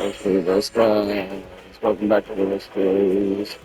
Okay, those guys. Welcome back to the stories.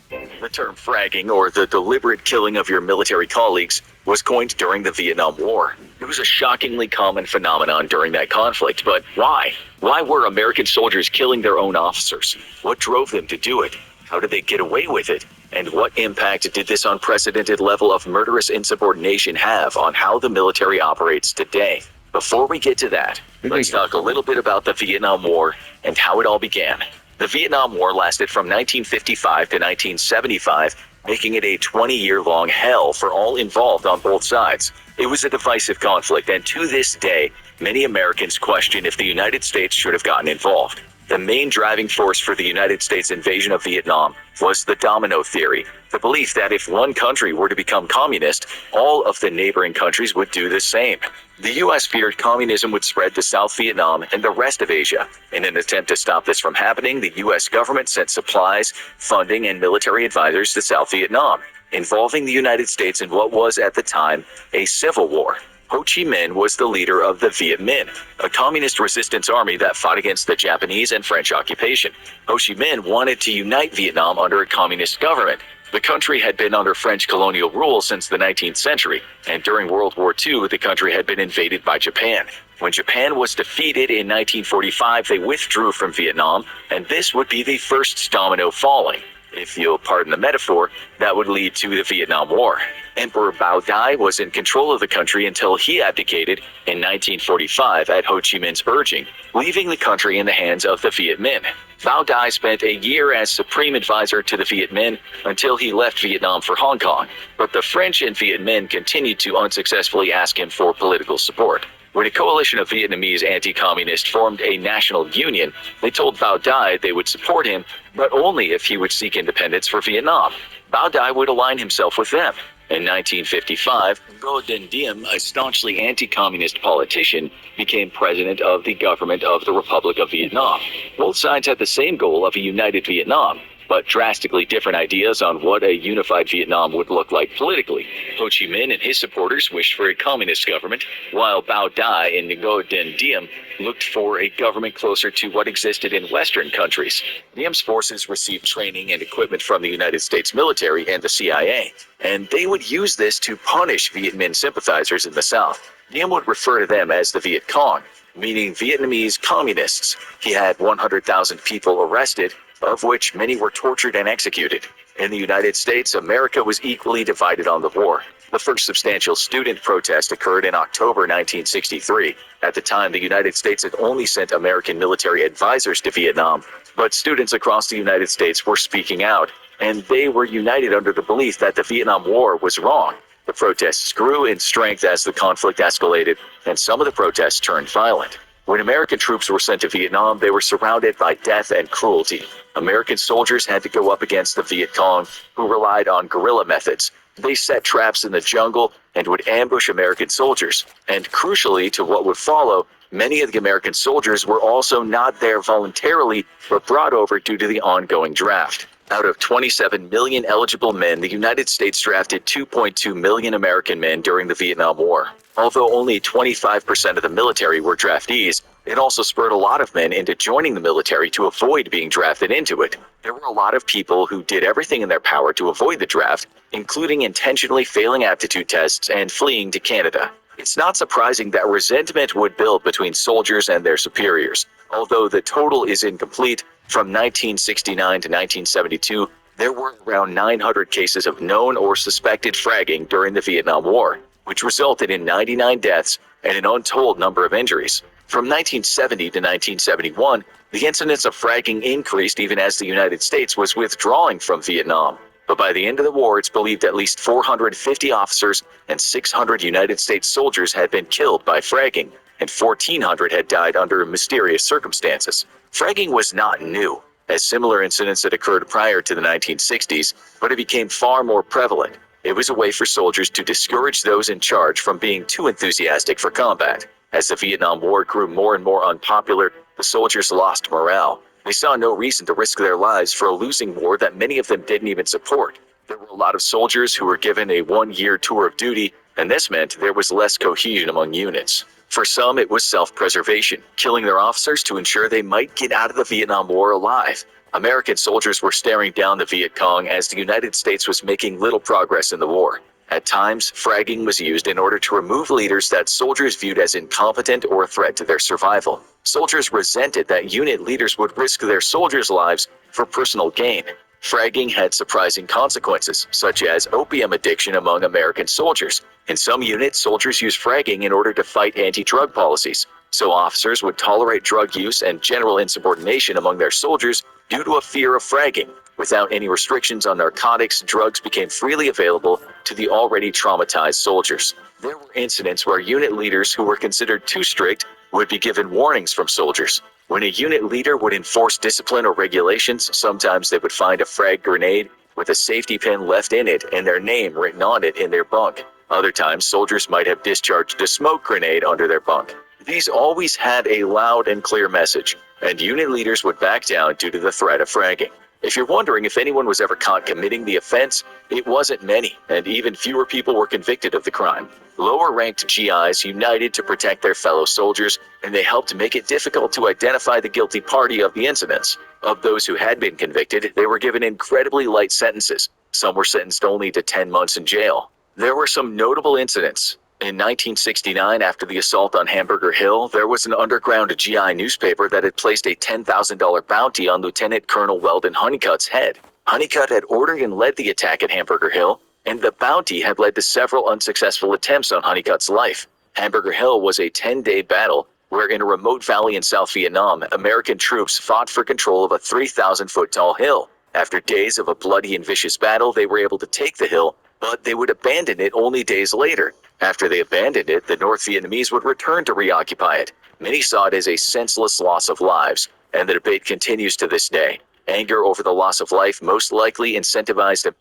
The term fragging, or the deliberate killing of your military colleagues, was coined during the Vietnam War. It was a shockingly common phenomenon during that conflict, but why? Why were American soldiers killing their own officers? What drove them to do it? How did they get away with it? And what impact did this unprecedented level of murderous insubordination have on how the military operates today? Before we get to that, let's talk a little bit about the Vietnam War and how it all began. The Vietnam War lasted from 1955 to 1975, making it a 20-year-long hell for all involved on both sides. It was a divisive conflict, and to this day, many Americans question if the United States should have gotten involved. The main driving force for the United States invasion of Vietnam was the domino theory, the belief that if one country were to become communist, all of the neighboring countries would do the same. The US feared communism would spread to South Vietnam and the rest of Asia. In an attempt to stop this from happening, the US government sent supplies, funding, and military advisors to South Vietnam, involving the United States in what was, at the time, a civil war. Ho Chi Minh was the leader of the Viet Minh, a communist resistance army that fought against the Japanese and French occupation. Ho Chi Minh wanted to unite Vietnam under a communist government. The country had been under French colonial rule since the 19th century, and during World War II, the country had been invaded by Japan. When Japan was defeated in 1945, they withdrew from Vietnam, and this would be the first domino falling. If you'll pardon the metaphor, that would lead to the Vietnam War. Emperor Bao Dai was in control of the country until he abdicated in 1945 at Ho Chi Minh's urging, leaving the country in the hands of the Viet Minh. Bao Dai spent a year as supreme advisor to the Viet Minh until he left Vietnam for Hong Kong, but the French and Viet Minh continued to unsuccessfully ask him for political support. When a coalition of Vietnamese anti-communists formed a national union, they told Bao Dai they would support him, but only if he would seek independence for Vietnam. Bao Dai would align himself with them. In 1955, Ngo Dinh Diem, a staunchly anti-communist politician, became president of the government of the Republic of Vietnam. Both sides had the same goal of a united Vietnam, but drastically different ideas on what a unified Vietnam would look like politically. Ho Chi Minh and his supporters wished for a communist government, while Bao Dai and Ngo Dinh Diem looked for a government closer to what existed in Western countries. Diem's forces received training and equipment from the United States military and the CIA, and they would use this to punish Viet Minh sympathizers in the South. Diem would refer to them as the Viet Cong, meaning Vietnamese communists. He had 100,000 people arrested, of which many were tortured and executed. In the United States, America was equally divided on the war. The first substantial student protest occurred in October 1963. At the time, the United States had only sent American military advisors to Vietnam, but students across the United States were speaking out, and they were united under the belief that the Vietnam War was wrong. The protests grew in strength as the conflict escalated, and some of the protests turned violent. When American troops were sent to Vietnam, they were surrounded by death and cruelty. American soldiers had to go up against the Viet Cong, who relied on guerrilla methods. They set traps in the jungle and would ambush American soldiers. And crucially to what would follow, many of the American soldiers were also not there voluntarily, but brought over due to the ongoing draft. Out of 27 million eligible men, the United States drafted 2.2 million American men during the Vietnam War. Although only 25% of the military were draftees, it also spurred a lot of men into joining the military to avoid being drafted into it. There were a lot of people who did everything in their power to avoid the draft, including intentionally failing aptitude tests and fleeing to Canada. It's not surprising that resentment would build between soldiers and their superiors. Although the total is incomplete, from 1969 to 1972, there were around 900 cases of known or suspected fragging during the Vietnam War, which resulted in 99 deaths and an untold number of injuries. From 1970 to 1971, the incidence of fragging increased even as the United States was withdrawing from Vietnam. But by the end of the war, it's believed at least 450 officers and 600 United States soldiers had been killed by fragging, and 1,400 had died under mysterious circumstances. Fragging was not new, as similar incidents had occurred prior to the 1960s, but it became far more prevalent. It was a way for soldiers to discourage those in charge from being too enthusiastic for combat. As the Vietnam War grew more and more unpopular, the soldiers lost morale. They saw no reason to risk their lives for a losing war that many of them didn't even support. There were a lot of soldiers who were given a one-year tour of duty and this meant there was less cohesion among units. For some, it was self-preservation, killing their officers to ensure they might get out of the Vietnam War alive. American soldiers were staring down the Viet Cong as the United States was making little progress in the war. At times, fragging was used in order to remove leaders that soldiers viewed as incompetent or a threat to their survival. Soldiers resented that unit leaders would risk their soldiers' lives for personal gain. Fragging had surprising consequences, such as opium addiction among American soldiers. In some units, soldiers used fragging in order to fight anti-drug policies, so officers would tolerate drug use and general insubordination among their soldiers due to a fear of fragging. Without any restrictions on narcotics, drugs became freely available to the already traumatized soldiers. There were incidents where unit leaders who were considered too strict would be given warnings from soldiers. When a unit leader would enforce discipline or regulations, sometimes they would find a frag grenade with a safety pin left in it and their name written on it in their bunk. Other times, soldiers might have discharged a smoke grenade under their bunk. These always had a loud and clear message, and unit leaders would back down due to the threat of fragging. If you're wondering if anyone was ever caught committing the offense, it wasn't many, and even fewer people were convicted of the crime. Lower-ranked GIs united to protect their fellow soldiers, and they helped make it difficult to identify the guilty party of the incidents. Of those who had been convicted, they were given incredibly light sentences. Some were sentenced only to 10 months in jail. There were some notable incidents. In 1969, after the assault on Hamburger Hill, there was an underground GI newspaper that had placed a $10,000 bounty on Lieutenant Colonel Weldon Honeycutt's head. Honeycutt had ordered and led the attack at Hamburger Hill, and the bounty had led to several unsuccessful attempts on Honeycutt's life. Hamburger Hill was a 10-day battle where in a remote valley in South Vietnam, American troops fought for control of a 3,000-foot-tall hill. After days of a bloody and vicious battle, they were able to take the hill, but they would abandon it only days later. After they abandoned it, the North Vietnamese would return to reoccupy it. Many saw it as a senseless loss of lives, and the debate continues to this day. Anger over the loss of life most likely incentivized a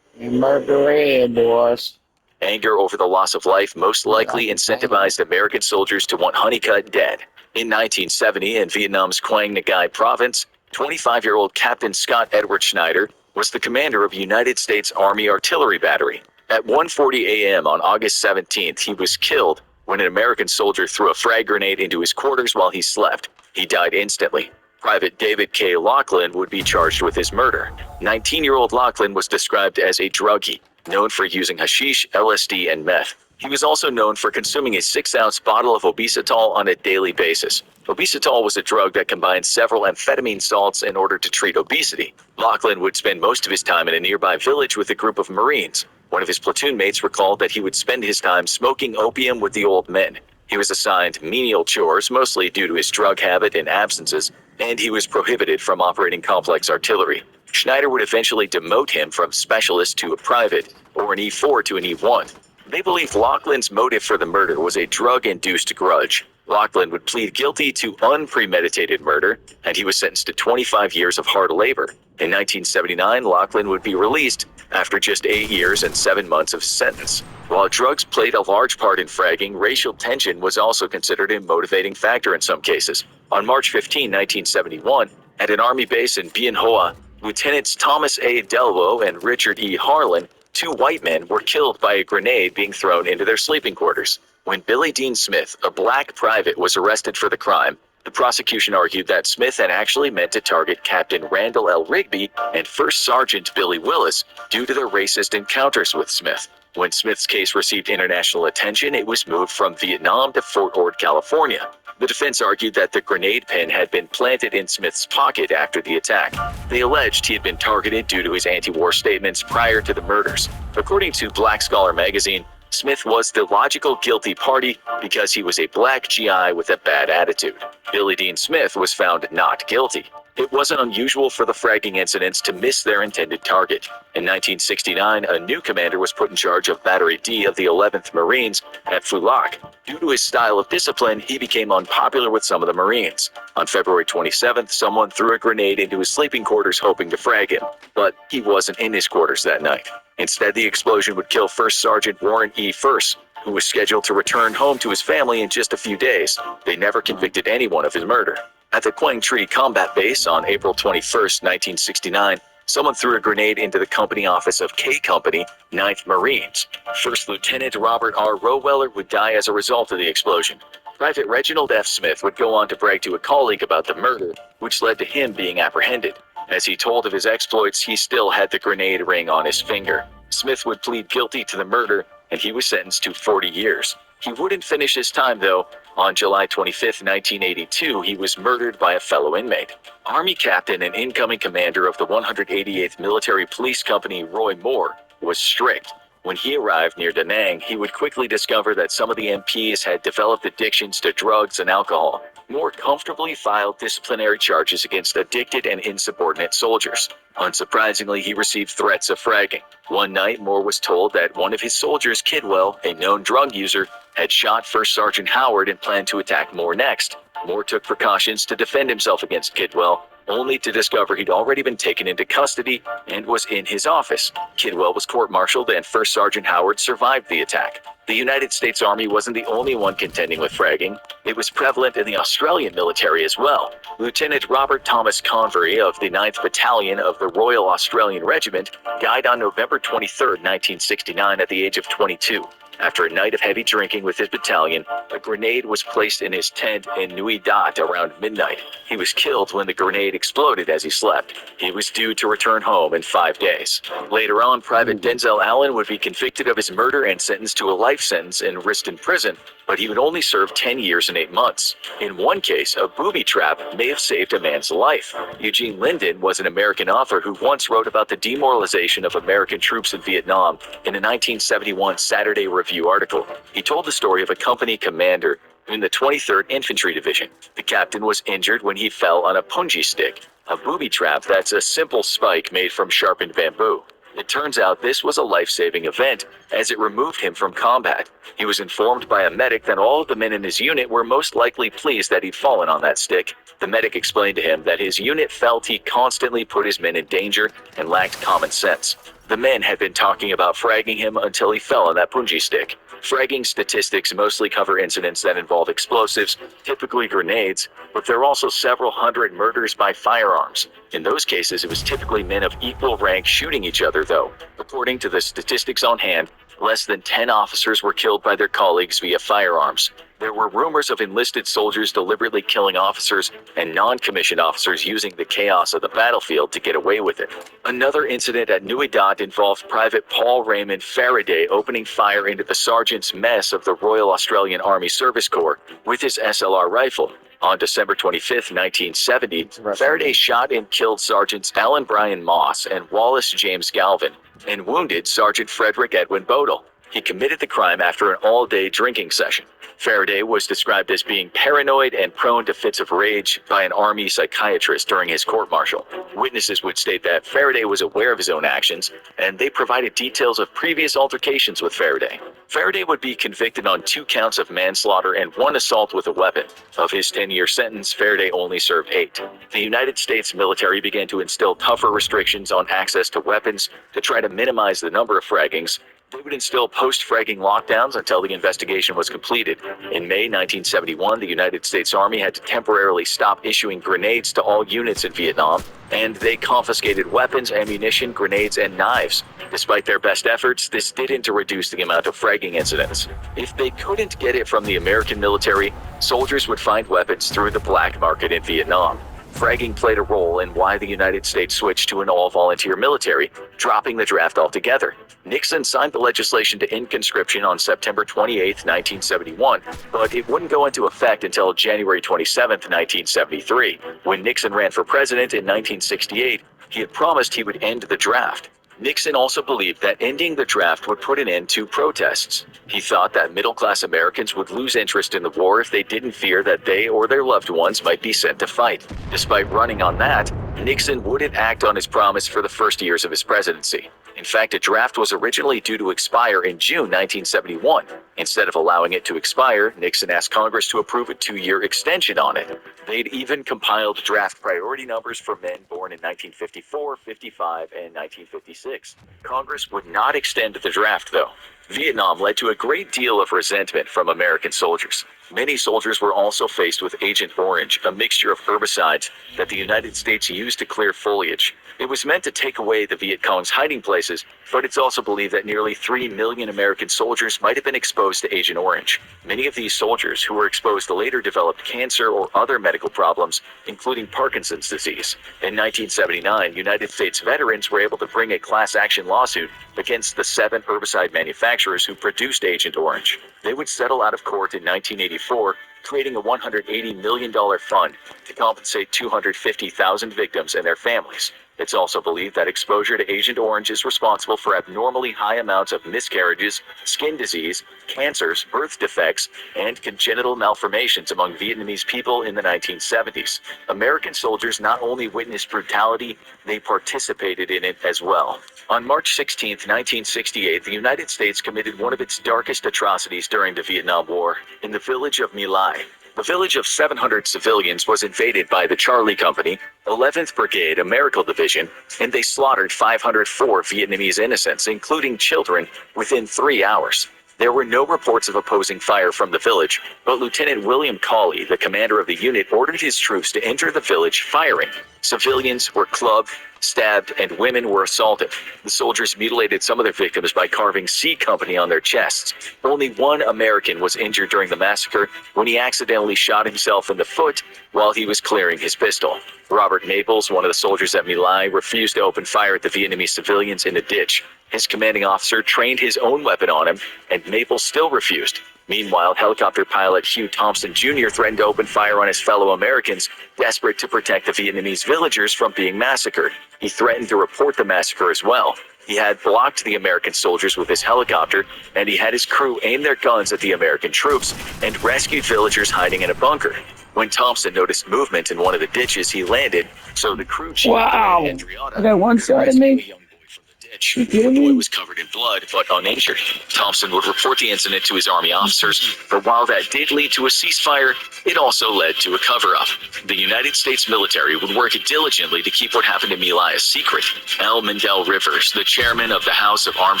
Murder boys. Anger over the loss of life most likely incentivized American soldiers to want Honeycutt dead. In 1970, in Vietnam's Quang Ngai province, 25-year-old Captain Scott Edward Schneider was the commander of United States Army Artillery Battery. At 1:40 a.m. on August 17th, he was killed when an American soldier threw a frag grenade into his quarters while he slept. He died instantly. Private David K. Laughlin would be charged with his murder. 19-year-old Laughlin was described as a druggie, known for using hashish, LSD, and meth. He was also known for consuming a 6-ounce bottle of obesitol on a daily basis. Obesitol was a drug that combined several amphetamine salts in order to treat obesity. Laughlin would spend most of his time in a nearby village with a group of Marines. One of his platoon mates recalled that he would spend his time smoking opium with the old men. He was assigned menial chores, mostly due to his drug habit and absences, and he was prohibited from operating complex artillery. Schneider would eventually demote him from specialist to a private, or an E4 to an E1. They believed Laughlin's motive for the murder was a drug-induced grudge. Laughlin would plead guilty to unpremeditated murder, and he was sentenced to 25 years of hard labor. In 1979, Laughlin would be released after just 8 years and 7 months of sentence. While drugs played a large part in fragging, racial tension was also considered a motivating factor in some cases. On March 15, 1971, at an army base in Bien Hoa, Lieutenants Thomas A. Delvo and Richard E. Harlan, 2 white men, were killed by a grenade being thrown into their sleeping quarters. When Billy Dean Smith, a black private, was arrested for the crime, the prosecution argued that Smith had actually meant to target Captain Randall L. Rigby and First Sergeant Billy Willis due to their racist encounters with Smith. When Smith's case received international attention, it was moved from Vietnam to Fort Ord, California. The defense argued that the grenade pin had been planted in Smith's pocket after the attack. They alleged he had been targeted due to his anti-war statements prior to the murders. According to Black Scholar magazine, Smith was the logical guilty party because he was a black GI with a bad attitude. Billy Dean Smith was found not guilty. It wasn't unusual for the fragging incidents to miss their intended target. In 1969, a new commander was put in charge of Battery D of the 11th Marines at Phu Loc. Due to his style of discipline, he became unpopular with some of the Marines. On February 27th, someone threw a grenade into his sleeping quarters hoping to frag him, but he wasn't in his quarters that night. Instead, the explosion would kill First Sergeant Warren E. First, who was scheduled to return home to his family in just a few days. They never convicted anyone of his murder. At the Quang Tri Combat Base on April 21, 1969, someone threw a grenade into the company office of K Company, 9th Marines. First Lieutenant Robert R. Roweller would die as a result of the explosion. Private Reginald F. Smith would go on to brag to a colleague about the murder, which led to him being apprehended. As he told of his exploits, he still had the grenade ring on his finger. Smith would plead guilty to the murder, and he was sentenced to 40 years. He wouldn't finish his time, though. On July 25, 1982, he was murdered by a fellow inmate. Army captain and incoming commander of the 188th Military Police Company, Roy Moore, was strict. When he arrived near Da Nang, he would quickly discover that some of the MPs had developed addictions to drugs and alcohol. Moore comfortably filed disciplinary charges against addicted and insubordinate soldiers. Unsurprisingly, he received threats of fragging. One night, Moore was told that one of his soldiers, Kidwell, a known drug user, had shot First Sergeant Howard and planned to attack Moore next. Moore took precautions to defend himself against Kidwell, only to discover he'd already been taken into custody and was in his office. Kidwell was court-martialed and First Sergeant Howard survived the attack. The United States Army wasn't the only one contending with fragging. It was prevalent in the Australian military as well. Lieutenant Robert Thomas Convery of the 9th Battalion of the Royal Australian Regiment died on November 23, 1969 at the age of 22. After a night of heavy drinking with his battalion, a grenade was placed in his tent in Nui Dat around midnight. He was killed when the grenade exploded as he slept. He was due to return home in 5 days. Later on, Private Denzel Allen would be convicted of his murder and sentenced to a life sentence in Riston Prison, but he would only serve 10 years and 8 months. In one case, a booby trap may have saved a man's life. Eugene Linden was an American author who once wrote about the demoralization of American troops in Vietnam in a 1971 Saturday Review article. He told the story of a company commander in the 23rd Infantry Division. The captain was injured when he fell on a punji stick, a booby trap that's a simple spike made from sharpened bamboo. It turns out this was a life-saving event, as it removed him from combat. He was informed by a medic that all of the men in his unit were most likely pleased that he'd fallen on that stick. The medic explained to him that his unit felt he constantly put his men in danger and lacked common sense. The men had been talking about fragging him until he fell on that punji stick. Fragging statistics mostly cover incidents that involve explosives, typically grenades, but there are also several hundred murders by firearms. In those cases, it was typically men of equal rank shooting each other, though. According to the statistics on hand, less than 10 officers were killed by their colleagues via firearms. There were rumors of enlisted soldiers deliberately killing officers and non-commissioned officers using the chaos of the battlefield to get away with it. Another incident at Nui Dat involved Private Paul Raymond Faraday opening fire into the sergeant's mess of the Royal Australian Army Service Corps with his SLR rifle. On December 25, 1970, Faraday shot and killed Sergeants Alan Brian Moss and Wallace James Galvin, and wounded Sergeant Frederick Edwin Bodle. He committed the crime after an all-day drinking session. Faraday was described as being paranoid and prone to fits of rage by an army psychiatrist during his court-martial. Witnesses would state that Faraday was aware of his own actions, and they provided details of previous altercations with Faraday. Faraday would be convicted on 2 counts of manslaughter and 1 assault with a weapon. Of his 10-year sentence, Faraday only served 8. The United States military began to instill tougher restrictions on access to weapons to try to minimize the number of fraggings. They would instill post-fragging lockdowns until the investigation was completed. In May 1971, the United States Army had to temporarily stop issuing grenades to all units in Vietnam, and they confiscated weapons, ammunition, grenades, and knives. Despite their best efforts, this didn't reduce the amount of fragging incidents. If they couldn't get it from the American military, soldiers would find weapons through the black market in Vietnam. Fragging played a role in why the United States switched to an all-volunteer military, dropping the draft altogether. Nixon signed the legislation to end conscription on September 28, 1971, but it wouldn't go into effect until January 27, 1973. When Nixon ran for president in 1968, he had promised he would end the draft. Nixon also believed that ending the draft would put an end to protests. He thought that middle-class Americans would lose interest in the war if they didn't fear that they or their loved ones might be sent to fight. Despite running on that, Nixon wouldn't act on his promise for the first years of his presidency. In fact, a draft was originally due to expire in June 1971. Instead of allowing it to expire, Nixon asked Congress to approve a 2-year extension on it. They'd even compiled draft priority numbers for men born in 1954, 55, and 1956. Congress would not extend the draft, though. Vietnam led to a great deal of resentment from American soldiers. Many soldiers were also faced with Agent Orange, a mixture of herbicides that the United States used to clear foliage. It was meant to take away the Viet Cong's hiding places, but it's also believed that nearly 3 million American soldiers might have been exposed to Agent Orange. Many of these soldiers who were exposed later developed cancer or other medical problems, including Parkinson's disease. In 1979, United States veterans were able to bring a class action lawsuit against the 7 herbicide manufacturers who produced Agent Orange. They would settle out of court in 1984, creating a $180 million fund to compensate 250,000 victims and their families. It's also believed that exposure to Agent Orange is responsible for abnormally high amounts of miscarriages, skin disease, cancers, birth defects, and congenital malformations among Vietnamese people in the 1970s. American soldiers not only witnessed brutality, they participated in it as well. On March 16, 1968, the United States committed one of its darkest atrocities during the Vietnam War. In the village of My Lai, the village of 700 civilians was invaded by the Charlie Company, 11th Brigade American Division, and they slaughtered 504 Vietnamese innocents, including children, within 3 hours. There were no reports of opposing fire from the village, but Lieutenant William Cawley, the commander of the unit, ordered his troops to enter the village firing. Civilians were clubbed, stabbed, and women were assaulted. The soldiers mutilated some of their victims by carving C Company on their chests. Only one American was injured during the massacre when he accidentally shot himself in the foot while he was clearing his pistol. Robert Maples, one of the soldiers at My Lai, refused to open fire at the Vietnamese civilians in a ditch. His commanding officer trained his own weapon on him, and Maples still refused. Meanwhile, helicopter pilot Hugh Thompson Jr. threatened to open fire on his fellow Americans, desperate to protect the Vietnamese villagers from being massacred. He threatened to report the massacre as well. He had blocked the American soldiers with his helicopter, and he had his crew aim their guns at the American troops and rescued villagers hiding in a bunker. When Thompson noticed movement in one of the ditches, he landed, so the crew chief, Wow. Andriata, I got one shot at me. rescued a young boy from the ditch. The boy was covered in blood, but uninjured. Thompson would report the incident to his army officers, but while that did lead to a ceasefire, it also led to a cover-up. The United States military would work diligently to keep what happened to My Lai a secret. L. Mendel Rivers, the chairman of the House of Armed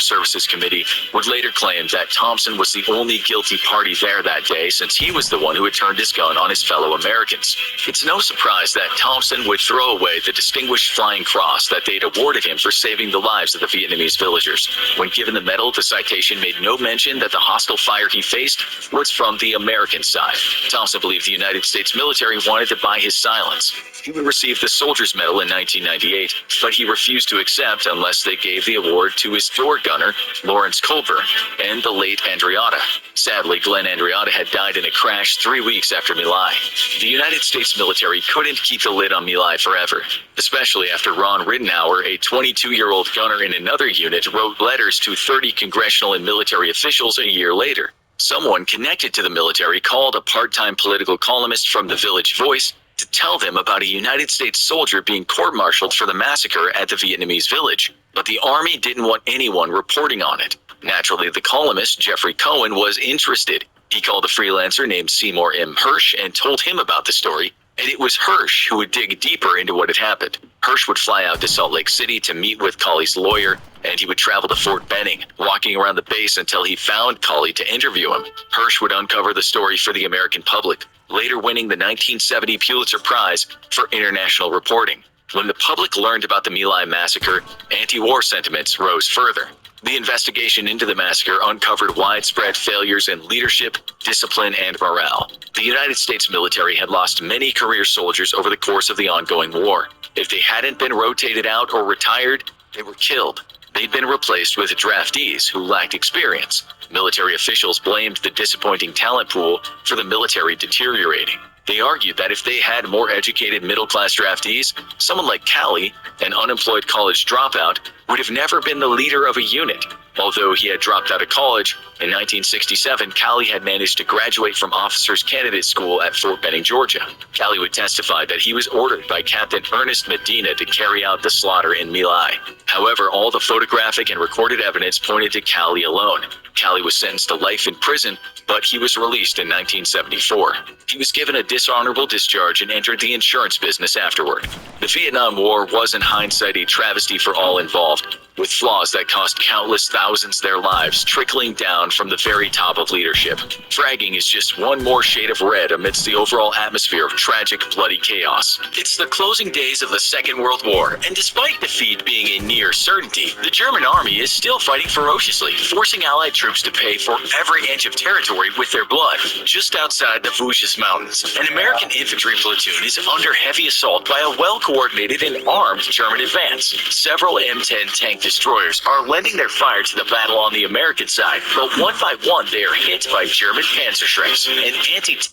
Services Committee, would later claim that Thompson was the only guilty party there that day, since he was the one who had turned his gun on his fellow Americans. It's no surprise that Thompson would throw away the Distinguished Flying Cross that they'd awarded him for saving the lives of the Vietnamese villagers. When given the medal, the citation made no mention that the hostile fire he faced was from the American side. Thompson believed the United States military wanted to buy his silence. He would receive the Soldier's Medal in 1998, but he refused to accept unless they gave the award to his door gunner, Lawrence Colburn, and the late Andriata. Sadly, Glenn Andriata had died in a crash 3 weeks after My Lai. The United States military couldn't keep the lid on My Lai forever, especially after Ron Rittenhour, a 22-year-old gunner in another unit, wrote letters to 30 congressional and military officials a year later. Someone connected to the military called a part-time political columnist from the Village Voice to tell them about a United States soldier being court-martialed for the massacre at the Vietnamese village. But the army didn't want anyone reporting on it. Naturally, the columnist, Jeffrey Cohen, was interested. He called a freelancer named Seymour M. Hirsch and told him about the story, and it was Hirsch who would dig deeper into what had happened. Hirsch would fly out to Salt Lake City to meet with Cawley's lawyer, and he would travel to Fort Benning, walking around the base until he found Cawley to interview him. Hirsch would uncover the story for the American public, later winning the 1970 Pulitzer Prize for international reporting. When the public learned about the My Lai massacre, anti-war sentiments rose further. The investigation into the massacre uncovered widespread failures in leadership, discipline, and morale. The United States military had lost many career soldiers over the course of the ongoing war. If they hadn't been rotated out or retired, they were killed. They'd been replaced with draftees who lacked experience. Military officials blamed the disappointing talent pool for the military deteriorating. They argued that if they had more educated middle-class draftees, someone like Calley, an unemployed college dropout, would have never been the leader of a unit. Although he had dropped out of college, in 1967, Calley had managed to graduate from Officers Candidate School at Fort Benning, Georgia. Calley would testify that he was ordered by Captain Ernest Medina to carry out the slaughter in My Lai. However, all the photographic and recorded evidence pointed to Calley alone. Calley was sentenced to life in prison, but he was released in 1974. He was given a dishonorable discharge and entered the insurance business afterward. The Vietnam War was in hindsight a travesty for all involved, with flaws that cost countless thousands their lives, trickling down from the very top of leadership. Fragging is just one more shade of red amidst the overall atmosphere of tragic, bloody chaos. It's the closing days of the Second World War, and despite defeat being a near certainty, the German army is still fighting ferociously, forcing Allied troops to pay for every inch of territory with their blood. Just outside the Vosges Mountains, an American infantry platoon is under heavy assault by a well-coordinated and armed German advance. Several M10 tank destroyers are lending their fire to the battle on the American side, but one by one they are hit by German Panzerschrecks and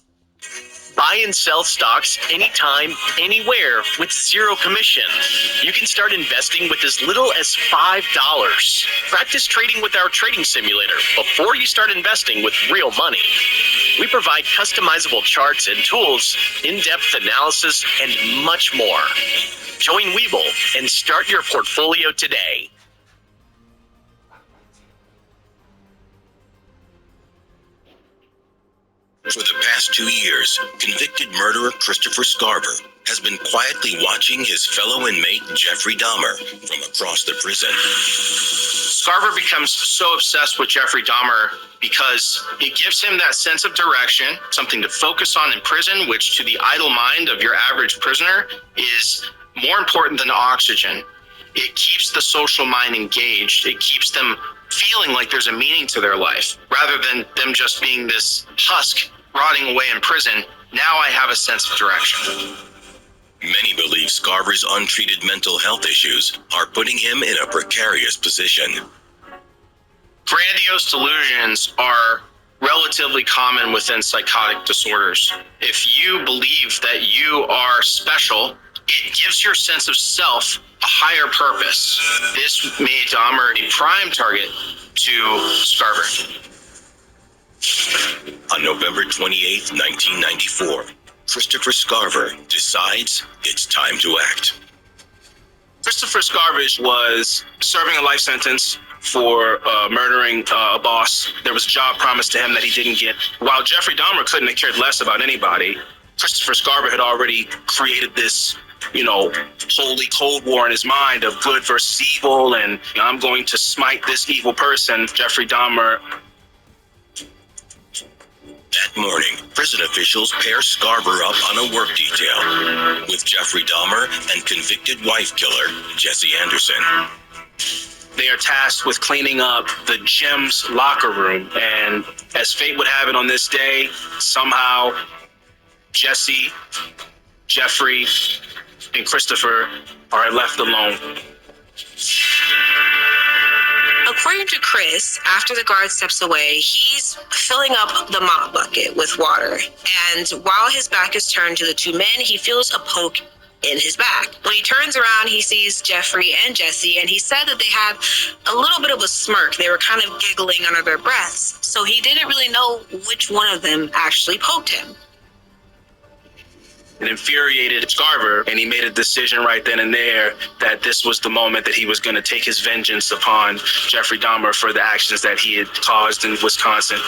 Buy and sell stocks anytime, anywhere with zero commission. You can start investing with as little as $5. Practice trading with our trading simulator before you start investing with real money. We provide customizable charts and tools, in-depth analysis, and much more. Join Webull and start your portfolio today. For the past 2 years, convicted murderer Christopher Scarver has been quietly watching his fellow inmate Jeffrey Dahmer from across the prison. Scarver becomes so obsessed with Jeffrey Dahmer because it gives him that sense of direction, something to focus on in prison, which to the idle mind of your average prisoner is more important than oxygen. It keeps the social mind engaged. It keeps them feeling like there's a meaning to their life, rather than them just being this husk rotting away in prison. Now I have a sense of direction. Many believe Scarver's untreated mental health issues are putting him in a precarious position. Grandiose delusions are relatively common within psychotic disorders. If you believe that you are special, it gives your sense of self a higher purpose. This made Dahmer a prime target to Scarver. On November 28, 1994, Christopher Scarver decides it's time to act. Christopher Scarver was serving a life sentence for murdering a boss. There was a job promised to him that he didn't get. While Jeffrey Dahmer couldn't have cared less about anybody, Christopher Scarver had already created this, holy Cold War in his mind of good versus evil, and I'm going to smite this evil person. Jeffrey Dahmer. That morning, prison officials pair Scarver up on a work detail with Jeffrey Dahmer and convicted wife killer Jesse Anderson. They are tasked with cleaning up the gym's locker room, and as fate would have it on this day, somehow Jesse, Jeffrey, and Christopher are left alone. According to Chris, after the guard steps away, he's filling up the mop bucket with water. And while his back is turned to the two men, he feels a poke in his back. When he turns around, he sees Jeffrey and Jesse, and he said that they had a little bit of a smirk. They were kind of giggling under their breaths. So he didn't really know which one of them actually poked him. It infuriated Scarver, and he made a decision right then and there that this was the moment that he was going to take his vengeance upon Jeffrey Dahmer for the actions that he had caused in Wisconsin.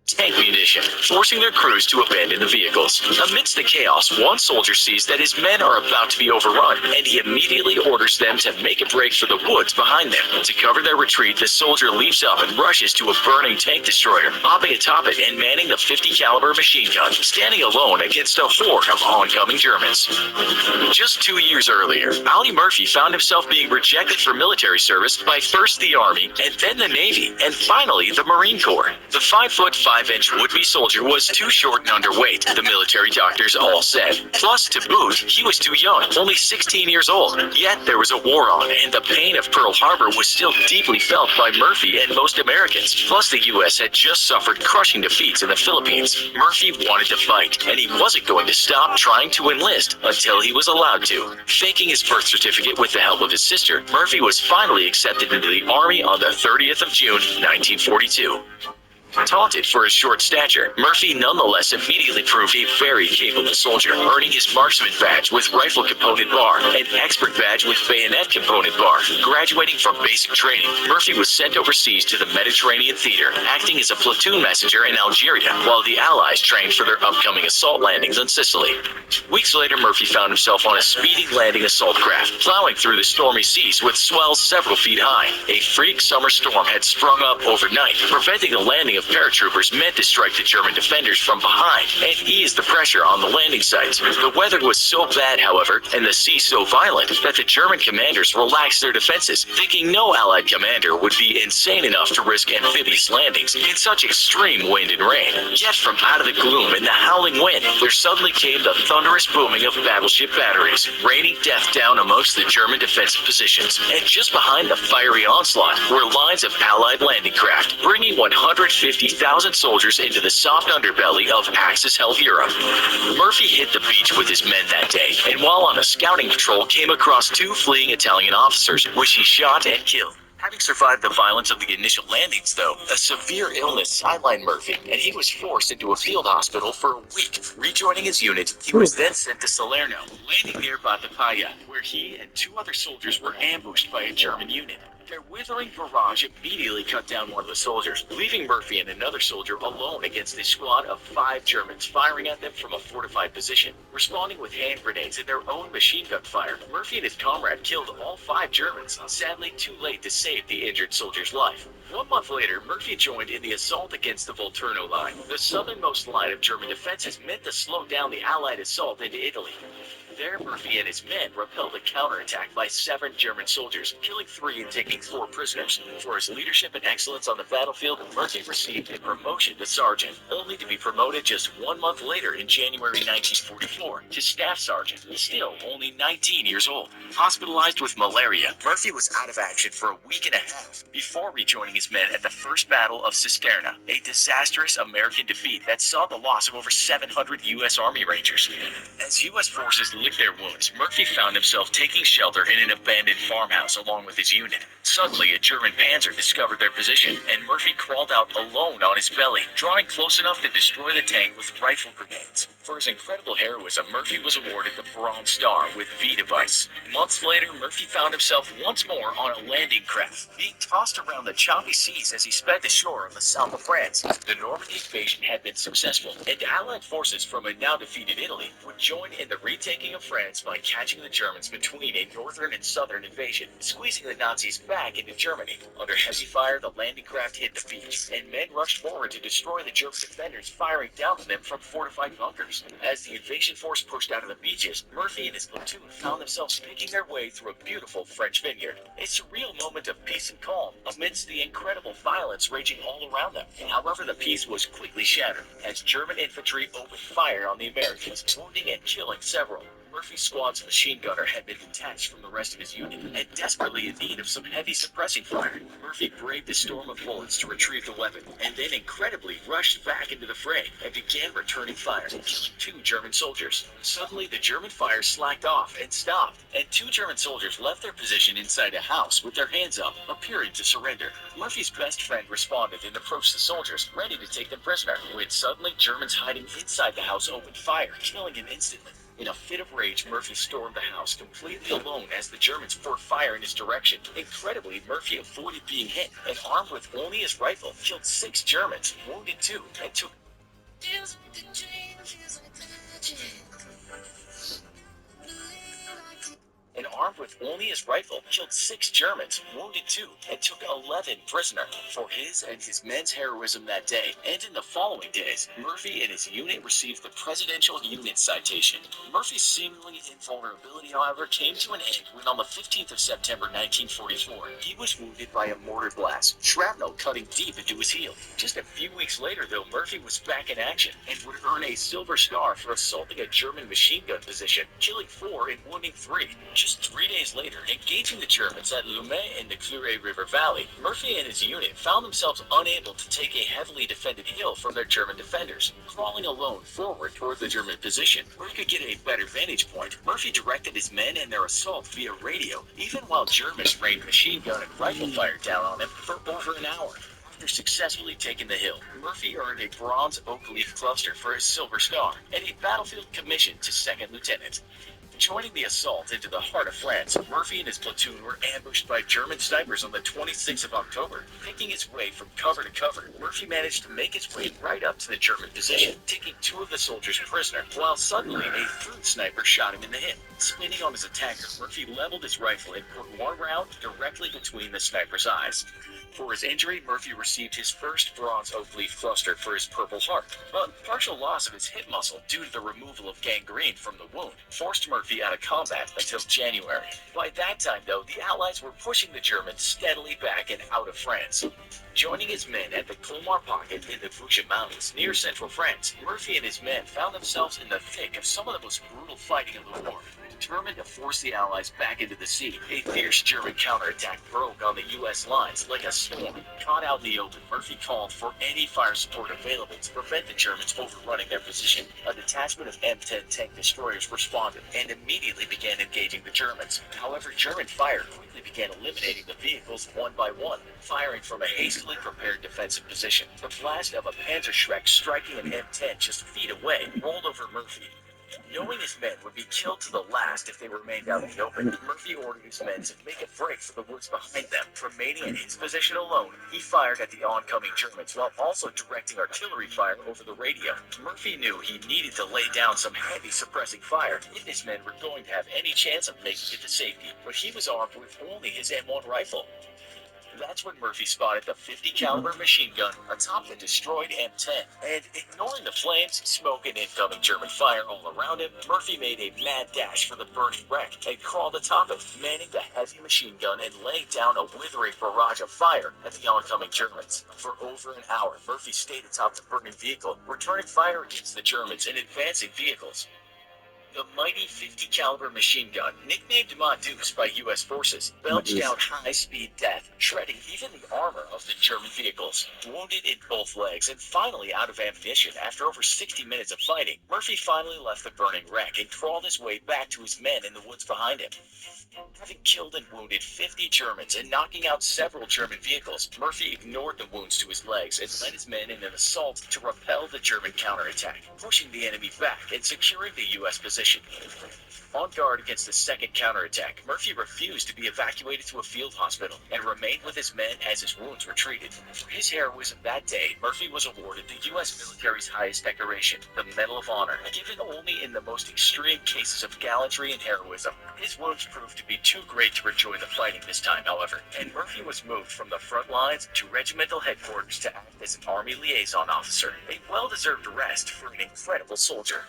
Tank munition, forcing their crews to abandon the vehicles. Amidst the chaos, one soldier sees that his men are about to be overrun, and he immediately orders them to make a break for the woods behind them. To cover their retreat, the soldier leaps up and rushes to a burning tank destroyer, hopping atop it and manning the .50 caliber machine gun, standing alone against a horde of oncoming Germans. Just 2 years earlier, Ali Murphy found himself being rejected for military service by first the Army, and then the Navy, and finally the Marine Corps. The 5'5" infant would-be soldier was too short and underweight, the military doctors all said. Plus, to boot, he was too young, only 16 years old. Yet there was a war on, and the pain of Pearl Harbor was still deeply felt by Murphy and most Americans. Plus, the U.S. had just suffered crushing defeats in the Philippines. Murphy wanted to fight, and he wasn't going to stop trying to enlist until he was allowed to. Faking his birth certificate with the help of his sister, Murphy was finally accepted into the Army on the 30th of June, 1942. Taunted for his short stature, Murphy nonetheless immediately proved a very capable soldier, earning his marksman badge with rifle component bar and expert badge with bayonet component bar. Graduating from basic training, Murphy was sent overseas to the Mediterranean theater, acting as a platoon messenger in Algeria, while the Allies trained for their upcoming assault landings on Sicily. Weeks later, Murphy found himself on a speedy landing assault craft, plowing through the stormy seas with swells several feet high. A freak summer storm had sprung up overnight, preventing the landing of paratroopers meant to strike the German defenders from behind and ease the pressure on the landing sites. The weather was so bad, however, and the sea so violent that the German commanders relaxed their defenses, thinking no Allied commander would be insane enough to risk amphibious landings in such extreme wind and rain. Yet from out of the gloom and the howling wind, there suddenly came the thunderous booming of battleship batteries, raining death down amongst the German defensive positions. And just behind the fiery onslaught were lines of Allied landing craft, bringing 150,000 soldiers into the soft underbelly of Axis-held Europe. Murphy hit the beach with his men that day, and while on a scouting patrol came across two fleeing Italian officers, which he shot and killed. Having survived the violence of the initial landings, though, a severe illness sidelined Murphy, and he was forced into a field hospital for a week. Rejoining his unit, he was then sent to Salerno, landing near Battipaglia, where he and two other soldiers were ambushed by a German unit. Their withering barrage immediately cut down one of the soldiers, leaving Murphy and another soldier alone against a squad of 5 Germans firing at them from a fortified position. Responding with hand grenades and their own machine gun fire, Murphy and his comrade killed all 5 Germans, sadly too late to save the injured soldier's life. 1 month later, Murphy joined in the assault against the Volturno Line. The southernmost line of German defenses meant to slow down the Allied assault into Italy. There, Murphy and his men repelled a counterattack by 7 German soldiers, killing 3 and taking 4 prisoners. For his leadership and excellence on the battlefield, Murphy received a promotion to sergeant, only to be promoted just 1 month later in January 1944 to staff sergeant, still only 19 years old. Hospitalized with malaria, Murphy was out of action for a week and a half before rejoining his men at the First Battle of Cisterna, a disastrous American defeat that saw the loss of over 700 U.S. Army Rangers. As U.S. forces licked their wounds, Murphy found himself taking shelter in an abandoned farmhouse along with his unit. Suddenly, a German panzer discovered their position, and Murphy crawled out alone on his belly, drawing close enough to destroy the tank with rifle grenades. For his incredible heroism, Murphy was awarded the Bronze Star with V device. Months later, Murphy found himself once more on a landing craft, being tossed around the choppy seas as he sped the shore of the south of France. The Normandy invasion had been successful, and Allied forces from a now defeated Italy would join in the retaking of France by catching the Germans between a northern and southern invasion, squeezing the Nazis back into Germany. Under heavy fire, the landing craft hit the beach, and men rushed forward to destroy the German defenders, firing down on them from fortified bunkers. As the invasion force pushed out of the beaches, Murphy and his platoon found themselves picking their way through a beautiful French vineyard. A surreal moment of peace and calm amidst the incredible violence raging all around them. However, the peace was quickly shattered as German infantry opened fire on the Americans, wounding and killing several. Murphy's squad's machine gunner had been detached from the rest of his unit and desperately in need of some heavy suppressing fire. Murphy braved the storm of bullets to retrieve the weapon, and then incredibly rushed back into the fray and began returning fire, killing 2 German soldiers. Suddenly, the German fire slacked off and stopped, and 2 German soldiers left their position inside a house with their hands up, appearing to surrender. Murphy's best friend responded and approached the soldiers, ready to take them prisoner, when suddenly Germans hiding inside the house opened fire, killing him instantly. In a fit of rage, Murphy stormed the house completely alone as the Germans poured fire in his direction. Incredibly, Murphy avoided being hit and, armed with only his rifle, killed 6 Germans, wounded 2, and took an armed with only his rifle, killed 6 Germans, wounded 2, and took 11 prisoner. For his and his men's heroism that day, and in the following days, Murphy and his unit received the Presidential Unit Citation. Murphy's seemingly invulnerability, however, came to an end when on the 15th of September 1944, he was wounded by a mortar blast, shrapnel cutting deep into his heel. Just a few weeks later, though, Murphy was back in action and would earn a Silver Star for assaulting a German machine gun position, killing 4 and wounding 3. Just 3 days later, engaging the Germans at Lumay in the Cure River Valley, Murphy and his unit found themselves unable to take a heavily defended hill from their German defenders. Crawling alone forward toward the German position, where he could get a better vantage point, Murphy directed his men and their assault via radio, even while Germans rained machine gun and rifle fire down on him for over an hour. After successfully taking the hill, Murphy earned a bronze oak leaf cluster for his Silver Star and a battlefield commission to second lieutenant. Joining the assault into the heart of France, Murphy and his platoon were ambushed by German snipers on the 26th of October. Picking his way from cover to cover, Murphy managed to make his way right up to the German position, taking 2 of the soldiers prisoner, while suddenly a third sniper shot him in the hip. Spinning on his attacker, Murphy leveled his rifle and put one round directly between the sniper's eyes. For his injury, Murphy received his first bronze oak leaf cluster for his Purple Heart, but partial loss of his hip muscle due to the removal of gangrene from the wound forced Murphy out of combat until January. By that time, though, the Allies were pushing the Germans steadily back and out of France. Joining his men at the Colmar Pocket in the Vosges Mountains near central France, Murphy and his men found themselves in the thick of some of the most brutal fighting of the war. Determined to force the Allies back into the sea, a fierce German counterattack broke on the U.S. lines like a storm. Caught out in the open, Murphy called for any fire support available to prevent the Germans overrunning their position. A detachment of M10 tank destroyers responded and immediately began engaging the Germans. However, German fire quickly began eliminating the vehicles one by one, firing from a hastily prepared defensive position. The blast of a Panzerschreck striking an M10 just feet away rolled over Murphy. Knowing his men would be killed to the last if they remained out in the open, Murphy ordered his men to make a break for the woods behind them. Remaining in his position alone, he fired at the oncoming Germans while also directing artillery fire over the radio. Murphy knew he needed to lay down some heavy suppressing fire if his men were going to have any chance of making it to safety, but he was armed with only his M1 rifle. That's when Murphy spotted the 50 caliber machine gun atop the destroyed M10, and ignoring the flames, smoke, and incoming German fire all around him, Murphy made a mad dash for the burning wreck and crawled atop it, manning the heavy machine gun and laying down a withering barrage of fire at the oncoming Germans. For over an hour, Murphy stayed atop the burning vehicle, returning fire against the Germans and advancing vehicles. The mighty 50 caliber machine gun, nicknamed Modus by U.S. forces, belched out high-speed death, shredding even the armor of the German vehicles. Wounded in both legs and finally out of ammunition after over 60 minutes of fighting, Murphy finally left the burning wreck and crawled his way back to his men in the woods behind him. Having killed and wounded 50 Germans and knocking out several German vehicles, Murphy ignored the wounds to his legs and led his men in an assault to repel the German counterattack, pushing the enemy back and securing the U.S. position. On guard against the second counterattack, Murphy refused to be evacuated to a field hospital and remained with his men as his wounds were treated. For his heroism that day, Murphy was awarded the U.S. military's highest decoration, the Medal of Honor, given only in the most extreme cases of gallantry and heroism. His wounds proved to be too great to rejoin the fighting this time, however, and Murphy was moved from the front lines to regimental headquarters to act as an Army liaison officer, a well-deserved rest for an incredible soldier.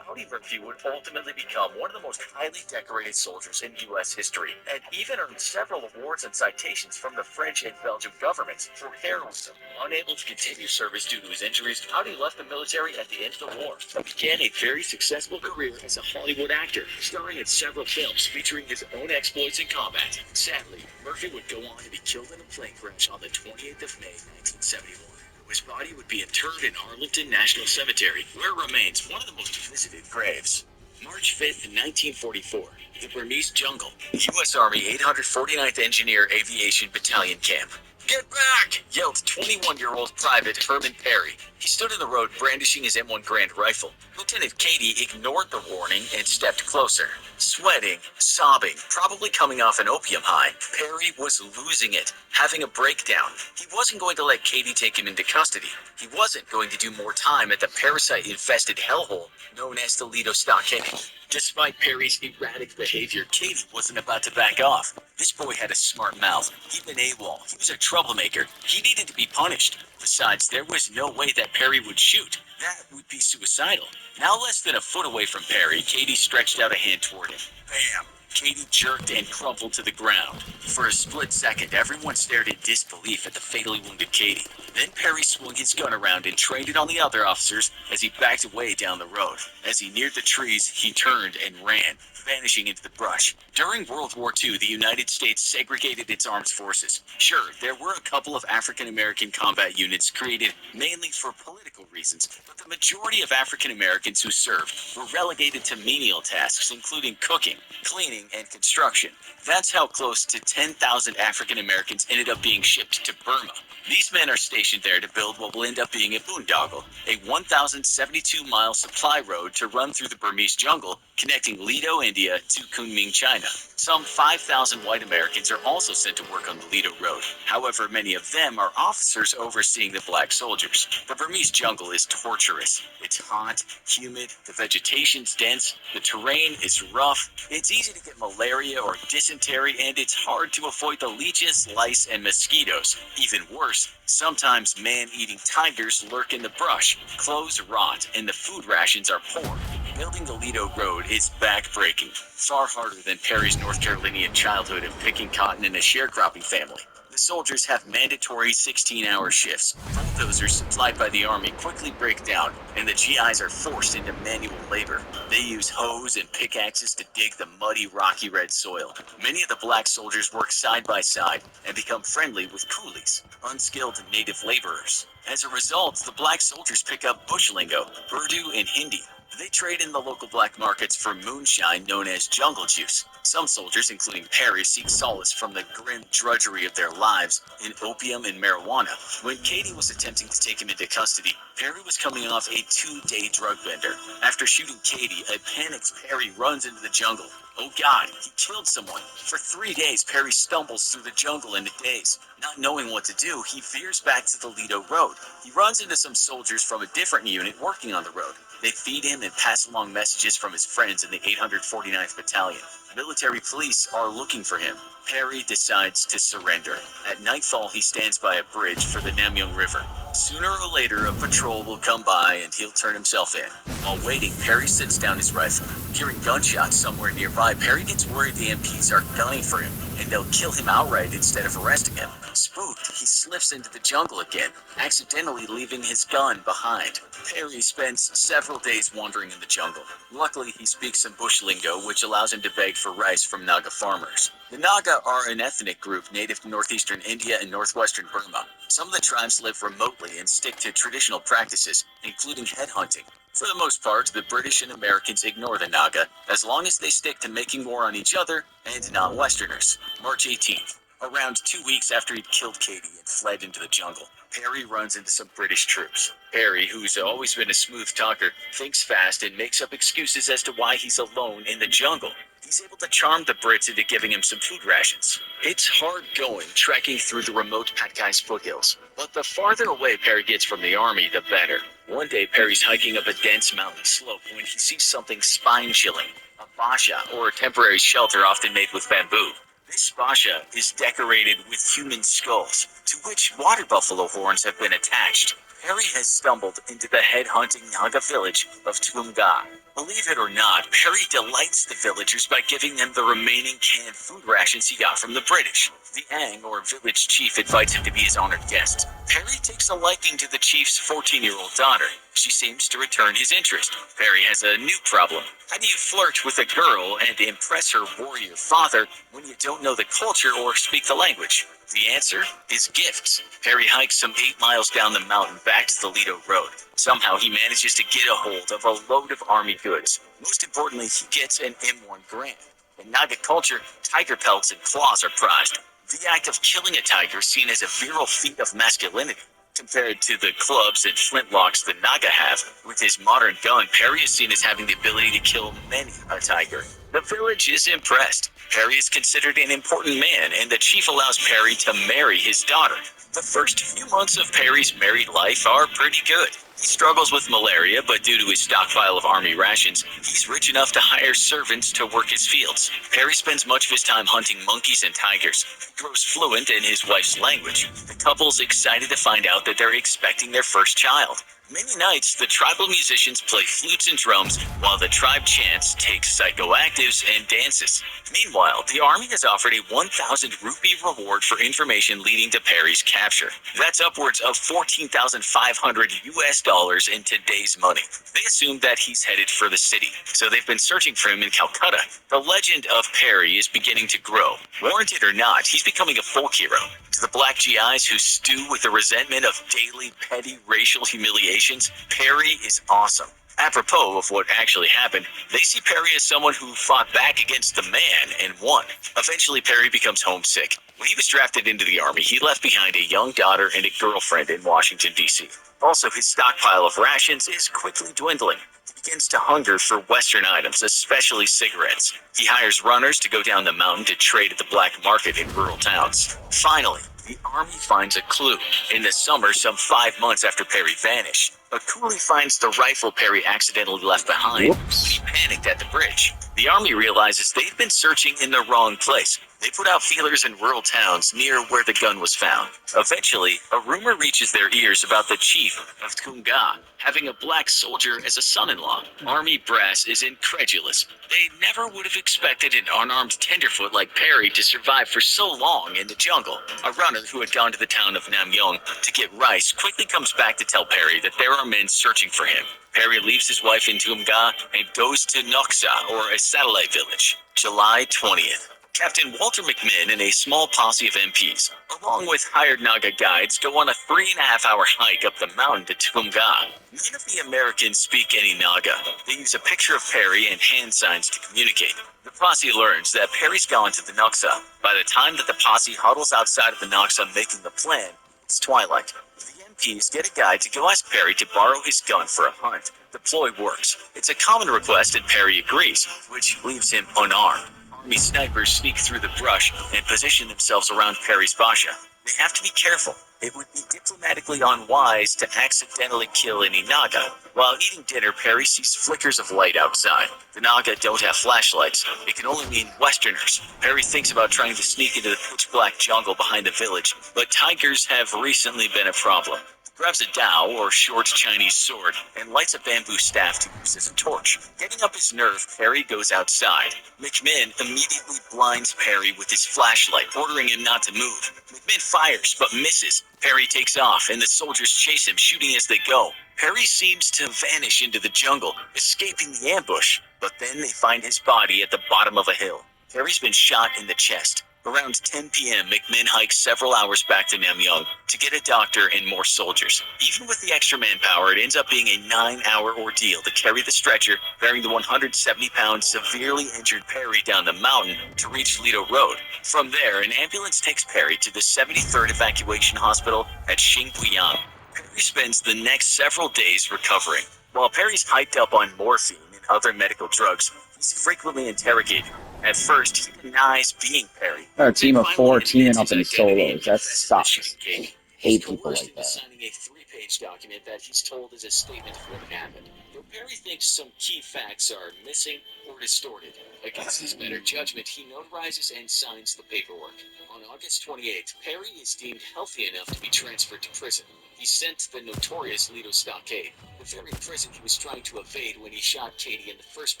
Murphy would ultimately become one of the most highly decorated soldiers in U.S. history, and even earned several awards and citations from the French and Belgian governments for heroism. Unable to continue service due to his injuries, Howdy left the military at the end of the war and began a very successful career as a Hollywood actor, starring in several films featuring his own exploits in combat. Sadly, Murphy would go on to be killed in a plane crash on the 28th of May, 1971. His body would be interred in Arlington National Cemetery, where remains one of the most visited graves. March 5th, 1944, the Burmese jungle, U.S. Army 849th Engineer Aviation Battalion Camp. "Get back!" yelled 21-year-old Private Herman Perry. He stood in the road brandishing his M1 Grand rifle. Lieutenant Cady ignored the warning and stepped closer. Sweating, sobbing, probably coming off an opium high, Perry was losing it, having a breakdown. He wasn't going to let Cady take him into custody. He wasn't going to do more time at the parasite-infested hellhole known as the Lido Stockade. Despite Perry's erratic behavior, Cady wasn't about to back off. This boy had a smart mouth. He'd been AWOL. He was a troublemaker. He needed to be punished. Besides, there was no way that Perry would shoot. That would be suicidal. Now less than a foot away from Perry, Cady stretched out a hand toward him. Bam! Cady jerked and crumpled to the ground. For a split second, everyone stared in disbelief at the fatally wounded Cady. Then Perry swung his gun around and trained it on the other officers as he backed away down the road. As he neared the trees, he turned and ran, vanishing into the brush. During World War II, the United States segregated its armed forces. Sure, there were a couple of African-American combat units created mainly for political reasons, but the majority of African Americans who served were relegated to menial tasks, including cooking, cleaning, and construction. That's how close to 10,000 African Americans ended up being shipped to Burma. These men are stationed there to build what will end up being a boondoggle, a 1,072-mile supply road to run through the Burmese jungle, connecting Lido, India to Kunming, China. Some 5,000 white Americans are also sent to work on the Lido Road. However, many of them are officers overseeing the black soldiers. The Burmese jungle is torturous. It's hot, humid, the vegetation's dense, the terrain is rough, it's easy to get malaria or dysentery, and it's hard to avoid the leeches, lice, and mosquitoes. Even worse, sometimes man-eating tigers lurk in the brush, clothes rot, and the food rations are poor. Building the Lido Road is backbreaking, far harder than Perry's North Carolinian childhood of picking cotton in a sharecropping family. The soldiers have mandatory 16-hour shifts. Bulldozers supplied by the Army quickly break down, and the GIs are forced into manual labor. They use hoes and pickaxes to dig the muddy, rocky red soil. Many of the black soldiers work side by side and become friendly with coolies, unskilled native laborers. As a result, the black soldiers pick up bush lingo, Urdu, and Hindi. They trade in the local black markets for moonshine known as jungle juice. Some soldiers, including Perry, seek solace from the grim drudgery of their lives in opium and marijuana. When Cady was attempting to take him into custody, Perry was coming off a 2-day drug bender. After shooting Cady, a panicked Perry runs into the jungle. Oh God, he killed someone. For 3 days, Perry stumbles through the jungle in a daze. Not knowing what to do, he veers back to the Lido Road. He runs into some soldiers from a different unit working on the road. They feed him and pass along messages from his friends in the 849th Battalion. Military police are looking for him. Perry decides to surrender. At nightfall, he stands by a bridge for the Namyung River. Sooner or later, a patrol will come by and he'll turn himself in. While waiting, Perry sets down his rifle. Hearing gunshots somewhere nearby, Perry gets worried the MPs are gunning for him, and they'll kill him outright instead of arresting him. Spooked, he slips into the jungle again, accidentally leaving his gun behind. Perry spends several days wandering in the jungle. Luckily, he speaks some bush lingo, which allows him to beg for rice from Naga farmers. The Naga are an ethnic group native to northeastern India and northwestern Burma. Some of the tribes live remotely and stick to traditional practices, including headhunting. For the most part, the British and Americans ignore the Naga, as long as they stick to making war on each other and not Westerners. March 18th. Around 2 weeks after he'd killed Cady and fled into the jungle, Perry runs into some British troops. Perry, who's always been a smooth talker, thinks fast and makes up excuses as to why he's alone in the jungle. He's able to charm the Brits into giving him some food rations. It's hard going, trekking through the remote Patkai's foothills. But the farther away Perry gets from the army, the better. One day, Perry's hiking up a dense mountain slope when he sees something spine-chilling. A basha, or a temporary shelter often made with bamboo. This basha is decorated with human skulls, to which water buffalo horns have been attached. Perry has stumbled into the head-hunting Naga village of Tunga. Believe it or not, Perry delights the villagers by giving them the remaining canned food rations he got from the British. The Ang, or village chief, invites him to be his honored guest. Perry takes a liking to the chief's 14-year-old daughter. She seems to return his interest. Perry has a new problem. How do you flirt with a girl and impress her warrior father when you don't know the culture or speak the language? The answer is gifts. Perry hikes some 8 miles down the mountain back to the Lido Road. Somehow he manages to get a hold of a load of army goods. Most importantly, he gets an M1 Garand. In Naga culture, tiger pelts and claws are prized. The act of killing a tiger is seen as a virile feat of masculinity. Compared to the clubs and flintlocks the Naga have, with his modern gun, Perry is seen as having the ability to kill many a tiger. The village is impressed. Perry is considered an important man, and the chief allows Perry to marry his daughter. The first few months of Perry's married life are pretty good. He struggles with malaria, but due to his stockpile of army rations, he's rich enough to hire servants to work his fields. Perry spends much of his time hunting monkeys and tigers. He grows fluent in his wife's language. The couple's excited to find out that they're expecting their first child. Many nights, the tribal musicians play flutes and drums, while the tribe chants, takes psychoactives, and dances. Meanwhile, the army has offered a 1,000 rupee reward for information leading to Perry's capture. That's upwards of 14,500 US dollars in today's money. They assume that he's headed for the city, so they've been searching for him in Calcutta. The legend of Perry is beginning to grow. Warranted or not, he's becoming a folk hero. To the black GIs who stew with the resentment of daily petty racial humiliations, Perry is awesome. Apropos of what actually happened, they see Perry as someone who fought back against the man and won. Eventually, Perry becomes homesick. When he was drafted into the army, he left behind a young daughter and a girlfriend in Washington, D.C. Also, his stockpile of rations is quickly dwindling. He begins to hunger for Western items, especially cigarettes. He hires runners to go down the mountain to trade at the black market in rural towns. Finally, the army finds a clue. In the summer, some 5 months after Perry vanished, a coolie finds the rifle Perry accidentally left behind when he panicked at the bridge. The army realizes they've been searching in the wrong place. They put out feelers in rural towns near where the gun was found. Eventually, a rumor reaches their ears about the chief of Tunga having a black soldier as a son-in-law. Army brass is incredulous. They never would have expected an unarmed tenderfoot like Perry to survive for so long in the jungle. A runner who had gone to the town of Namyong to get rice quickly comes back to tell Perry that there are men searching for him. Perry leaves his wife in Tumga and goes to Noksa, or a satellite village. July 20th. Captain Walter McMinn and a small posse of MPs, along with hired Naga guides, go on a 3.5-hour hike up the mountain to Tumga. None of the Americans speak any Naga. They use a picture of Perry and hand signs to communicate. The posse learns that Perry's gone to the Noksa. By the time that the posse huddles outside of the Noksa making the plan, it's twilight. The MPs get a guide to go ask Perry to borrow his gun for a hunt. The ploy works. It's a common request and Perry agrees, which leaves him unarmed. Army snipers sneak through the brush and position themselves around Perry's Basha. They have to be careful. It would be diplomatically unwise to accidentally kill any Naga. While eating dinner, Perry sees flickers of light outside. The Naga don't have flashlights. It can only mean Westerners. Perry thinks about trying to sneak into the pitch-black jungle behind the village, but tigers have recently been a problem. Grabs a dao, or short Chinese sword, and lights a bamboo staff to use as a torch. Getting up his nerve, Perry goes outside. McMinn immediately blinds Perry with his flashlight, ordering him not to move. McMinn fires, but misses. Perry takes off, and the soldiers chase him, shooting as they go. Perry seems to vanish into the jungle, escaping the ambush, but then they find his body at the bottom of a hill. Perry's been shot in the chest. Around 10 p.m., McMinn hikes several hours back to Namyong to get a doctor and more soldiers. Even with the extra manpower, it ends up being a 9-hour ordeal to carry the stretcher bearing the 170-pound, severely injured Perry down the mountain to reach Lido Road. From there, an ambulance takes Perry to the 73rd Evacuation Hospital at Xingbuyang. Perry spends the next several days recovering. While Perry's hyped up on morphine and other medical drugs, he's frequently interrogated. At first, he denies being Perry. A team of 4 teaming up in His identity solos. That and confesses the sucks. shooting case. Hate He's people coerced like into that. signing a 3-page document that he's told is a statement of what happened. Though Perry thinks some key facts are missing or distorted. Against his better judgment, he notarizes and signs the paperwork. On August 28th, Perry is deemed healthy enough to be transferred to prison. He's sent to the notorious Lido Stockade, the very prison he was trying to evade when he shot Katie in the first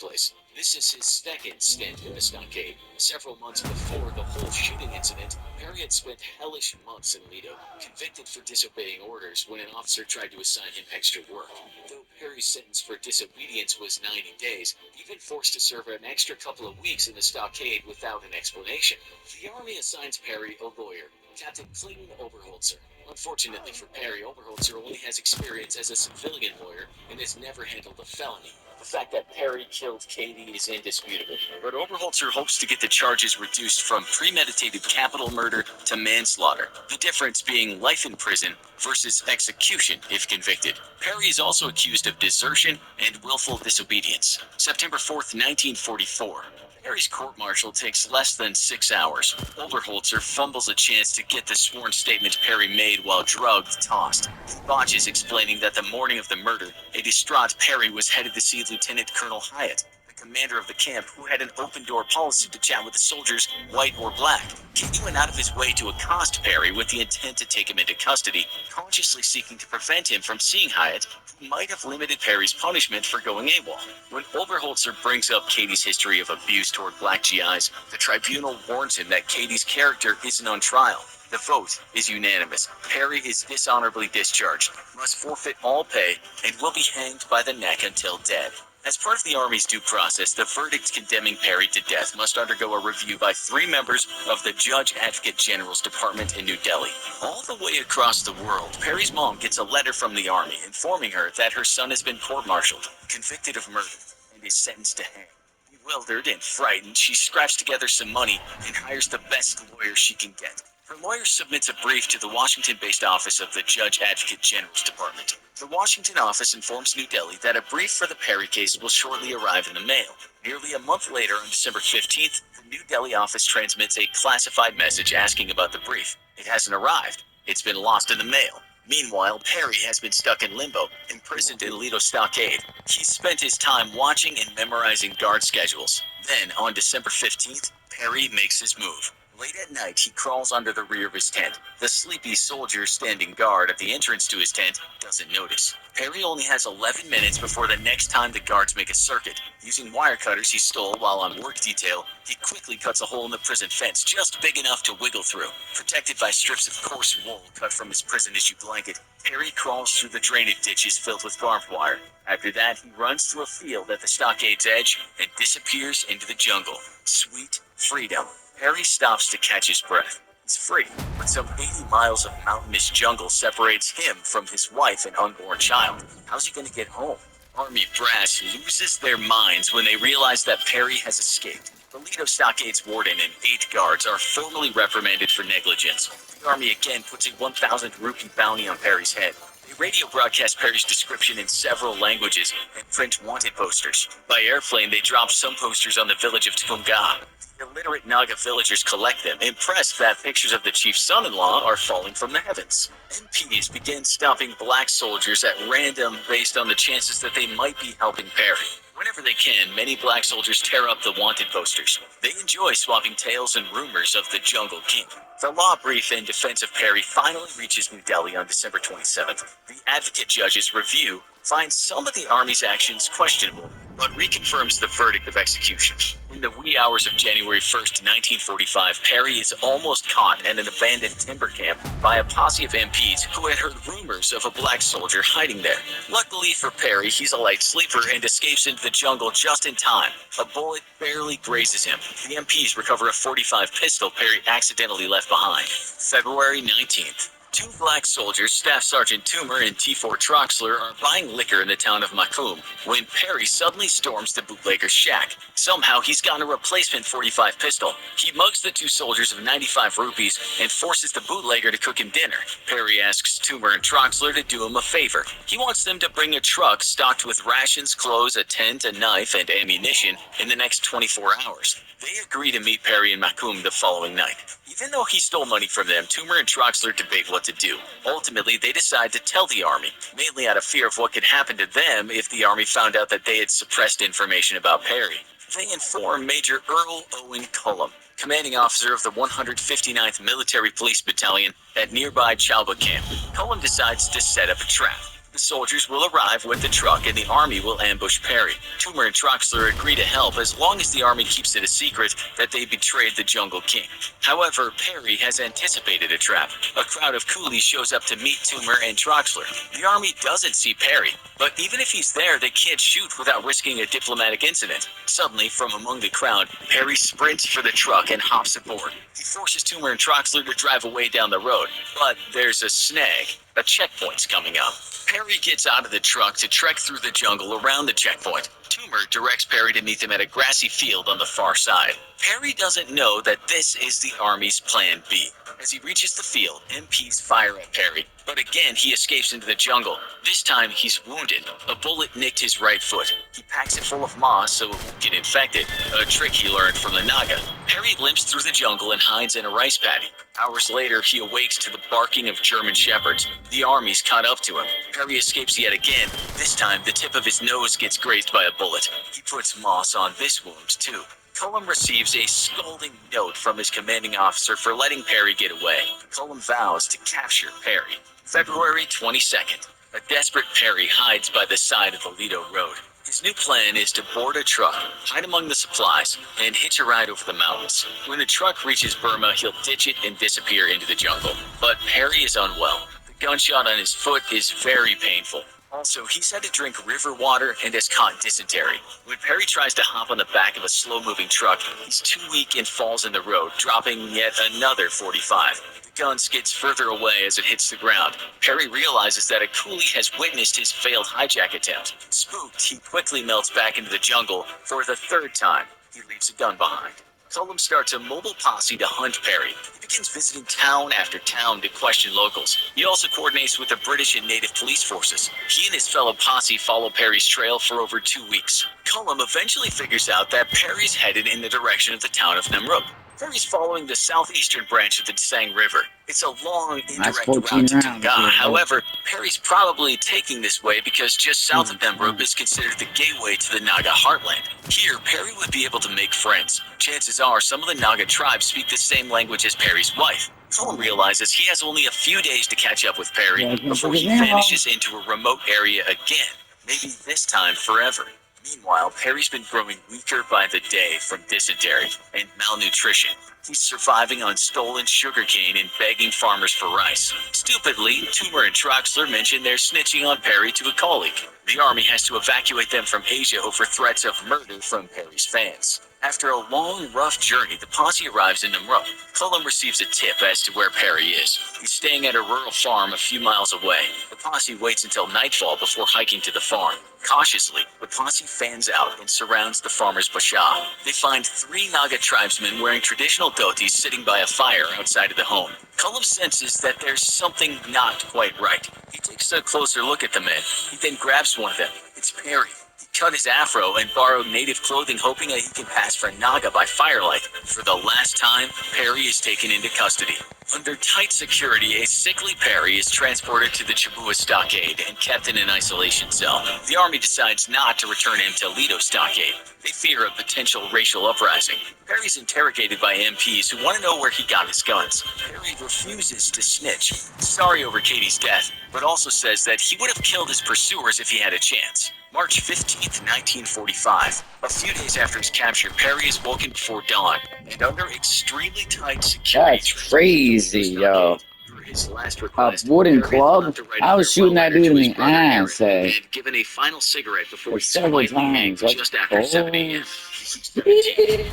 place. This is his second stint in the stockade. Several months before the whole shooting incident, Perry had spent hellish months in Lido, convicted for disobeying orders when an officer tried to assign him extra work. Though Perry's sentence for disobedience was 90 days, he'd been forced to serve an extra couple of weeks in the stockade without an explanation. The army assigns Perry a lawyer, Captain Clayton Oberholzer. Unfortunately for Perry, Oberholzer only has experience as a civilian lawyer and has never handled a felony. The fact that Perry killed Katie is indisputable, but Oberholzer hopes to get the charges reduced from premeditated capital murder to manslaughter, the difference being life in prison versus execution if convicted. Perry is also accused of desertion and willful disobedience. September 4th, 1944. Perry's court-martial takes less than 6 hours. Oberholzer fumbles a chance to get the sworn statement Perry made while drugged tossed. He botches explaining that the morning of the murder, a distraught Perry was headed to see Lieutenant Colonel Hyatt, the commander of the camp, who had an open-door policy to chat with the soldiers, white or black. Katie went out of his way to accost Perry with the intent to take him into custody, consciously seeking to prevent him from seeing Hyatt, who might have limited Perry's punishment for going AWOL. When Oberholzer brings up Katie's history of abuse toward black GIs, the tribunal warns him that Katie's character isn't on trial. The vote is unanimous. Perry is dishonorably discharged, must forfeit all pay, and will be hanged by the neck until dead. As part of the Army's due process, the verdict condemning Perry to death must undergo a review by 3 members of the Judge Advocate General's Department in New Delhi. All the way across the world, Perry's mom gets a letter from the Army informing her that her son has been court-martialed, convicted of murder, and is sentenced to hang. Bewildered and frightened, she scraps together some money and hires the best lawyer she can get. Her lawyer submits a brief to the Washington-based office of the Judge Advocate General's Department. The Washington office informs New Delhi that a brief for the Perry case will shortly arrive in the mail. Nearly a month later, on December 15th, the New Delhi office transmits a classified message asking about the brief. It hasn't arrived. It's been lost in the mail. Meanwhile, Perry has been stuck in limbo, imprisoned in Lido Stockade. He's spent his time watching and memorizing guard schedules. Then, on December 15th, Perry makes his move. Late at night, he crawls under the rear of his tent. The sleepy soldier standing guard at the entrance to his tent doesn't notice. Perry only has 11 minutes before the next time the guards make a circuit. Using wire cutters he stole while on work detail, he quickly cuts a hole in the prison fence just big enough to wiggle through. Protected by strips of coarse wool cut from his prison-issue blanket, Perry crawls through the drainage ditches filled with barbed wire. After that, he runs through a field at the stockade's edge and disappears into the jungle. Sweet freedom. Perry stops to catch his breath. He's free, but some 80 miles of mountainous jungle separates him from his wife and unborn child. How's he going to get home? Army brass loses their minds when they realize that Perry has escaped. The Lido Stockade's warden and 8 guards are formally reprimanded for negligence. The Army again puts a 1,000 rupee bounty on Perry's head. They radio broadcast Perry's description in several languages and print wanted posters. By airplane, they drop some posters on the village of Tunga. Illiterate Naga villagers collect them, impressed that pictures of the chief's son-in-law are falling from the heavens. MPs begin stopping black soldiers at random based on the chances that they might be helping Perry. Whenever they can, many black soldiers tear up the wanted posters. They enjoy swapping tales and rumors of the Jungle King. The law brief in defense of Perry finally reaches New Delhi on December 27th. The advocate judge's review finds some of the Army's actions questionable, but reconfirms the verdict of execution. In the wee hours of January 1st, 1945, Perry is almost caught at an abandoned timber camp by a posse of MPs who had heard rumors of a black soldier hiding there. Luckily for Perry, he's a light sleeper and escapes into the jungle just in time. A bullet barely grazes him. The MPs recover a .45 pistol Perry accidentally left behind. February 19th. 2 black soldiers, Staff Sergeant Toomer and T4 Troxler, are buying liquor in the town of Macomb when Perry suddenly storms the bootlegger's shack. Somehow he's gotten a replacement .45 pistol. He mugs the 2 soldiers of 95 rupees and forces the bootlegger to cook him dinner. Perry asks Toomer and Troxler to do him a favor. He wants them to bring a truck stocked with rations, clothes, a tent, a knife, and ammunition in the next 24 hours. They agree to meet Perry in Macomb the following night. Even though he stole money from them, Toomer and Troxler debate what to do. Ultimately, they decide to tell the Army, mainly out of fear of what could happen to them if the Army found out that they had suppressed information about Perry. They inform Major Earl Owen Cullum, commanding officer of the 159th Military Police Battalion at nearby Chalba Camp. Cullum decides to set up a trap. The soldiers will arrive with the truck and the army will ambush Perry. Toomer and Troxler agree to help as long as the army keeps it a secret that they betrayed the Jungle King. However, Perry has anticipated a trap. A crowd of coolies shows up to meet Toomer and Troxler. The army doesn't see Perry, but even if he's there, they can't shoot without risking a diplomatic incident. Suddenly, from among the crowd, Perry sprints for the truck and hops aboard. He forces Toomer and Troxler to drive away down the road, but there's a snag. A checkpoint's coming up. Perry gets out of the truck to trek through the jungle around the checkpoint. Toomer directs Perry to meet them at a grassy field on the far side. Perry doesn't know that this is the army's plan B. As he reaches the field, MPs fire at Perry, but again he escapes into the jungle. This time he's wounded. A bullet nicked his right foot. He packs it full of moss so it won't get infected, a trick he learned from the Naga. Perry limps through the jungle and hides in a rice paddy. Hours later, he awakes to the barking of German shepherds. The army's caught up to him. Perry escapes yet again. This time, the tip of his nose gets grazed by a bullet. He puts moss on this wound, too. Cullum receives a scolding note from his commanding officer for letting Perry get away. Cullum vows to capture Perry. February 22nd. A desperate Perry hides by the side of the Lido Road. His new plan is to board a truck, hide among the supplies, and hitch a ride over the mountains. When the truck reaches Burma, he'll ditch it and disappear into the jungle. But Perry is unwell. The gunshot on his foot is very painful. Also, he's had to drink river water and has caught dysentery. When Perry tries to hop on the back of a slow-moving truck, he's too weak and falls in the road, dropping yet another 45. The gun skids further away as it hits the ground. Perry realizes that a coolie has witnessed his failed hijack attempt. Spooked, he quickly melts back into the jungle for the third time. He leaves a gun behind. Cullum starts a mobile posse to hunt Perry. He begins visiting town after town to question locals. He also coordinates with the British and native police forces. He and his fellow posse follow Perry's trail for over 2 weeks. Cullum eventually figures out that Perry's headed in the direction of the town of Namrup. Perry's following the southeastern branch of the Tsang River. It's a long, indirect route to Tonga. However, Perry's probably taking this way because just south of Namrup is considered the gateway to the Naga heartland. Here, Perry would be able to make friends. Chances are some of the Naga tribes speak the same language as Perry's wife. Cullum realizes he has only a few days to catch up with Perry before he vanishes into a remote area again, maybe this time forever. Meanwhile, Perry's been growing weaker by the day from dysentery and malnutrition. He's surviving on stolen sugarcane and begging farmers for rice. Stupidly, Toomer and Troxler mention they're snitching on Perry to a colleague. The army has to evacuate them from Asia over threats of murder from Perry's fans. After a long, rough journey, the posse arrives in Namrup. Cullum receives a tip as to where Perry is. He's staying at a rural farm a few miles away. The posse waits until nightfall before hiking to the farm. Cautiously, the posse fans out and surrounds the farmer's basha. They find 3 Naga tribesmen wearing traditional dhotis sitting by a fire outside of the home. Cullum senses that there's something not quite right. He takes a closer look at the men. He then grabs one of them. It's Perry. He cut his afro and borrowed native clothing, hoping that he can pass for Naga by firelight. For the last time, Perry is taken into custody. Under tight security, a sickly Perry is transported to the Chabua stockade and kept in an isolation cell. The army decides not to return him to Lido stockade. They fear a potential racial uprising. Perry's interrogated by MPs who want to know where he got his guns. Perry refuses to snitch. Sorry over Katie's death, but also says that he would have killed his pursuers if he had a chance. March 15th, 1945. A few days after his capture, Perry is woken before dawn and under extremely tight security. That's crazy, yo. For his last A request, wooden Perry club? left to write I a was shooting that farewell dude in letter to the his brother ass, Aaron, eh? and given a final cigarette before Like he several swiped the egg times. just after 7 a.m.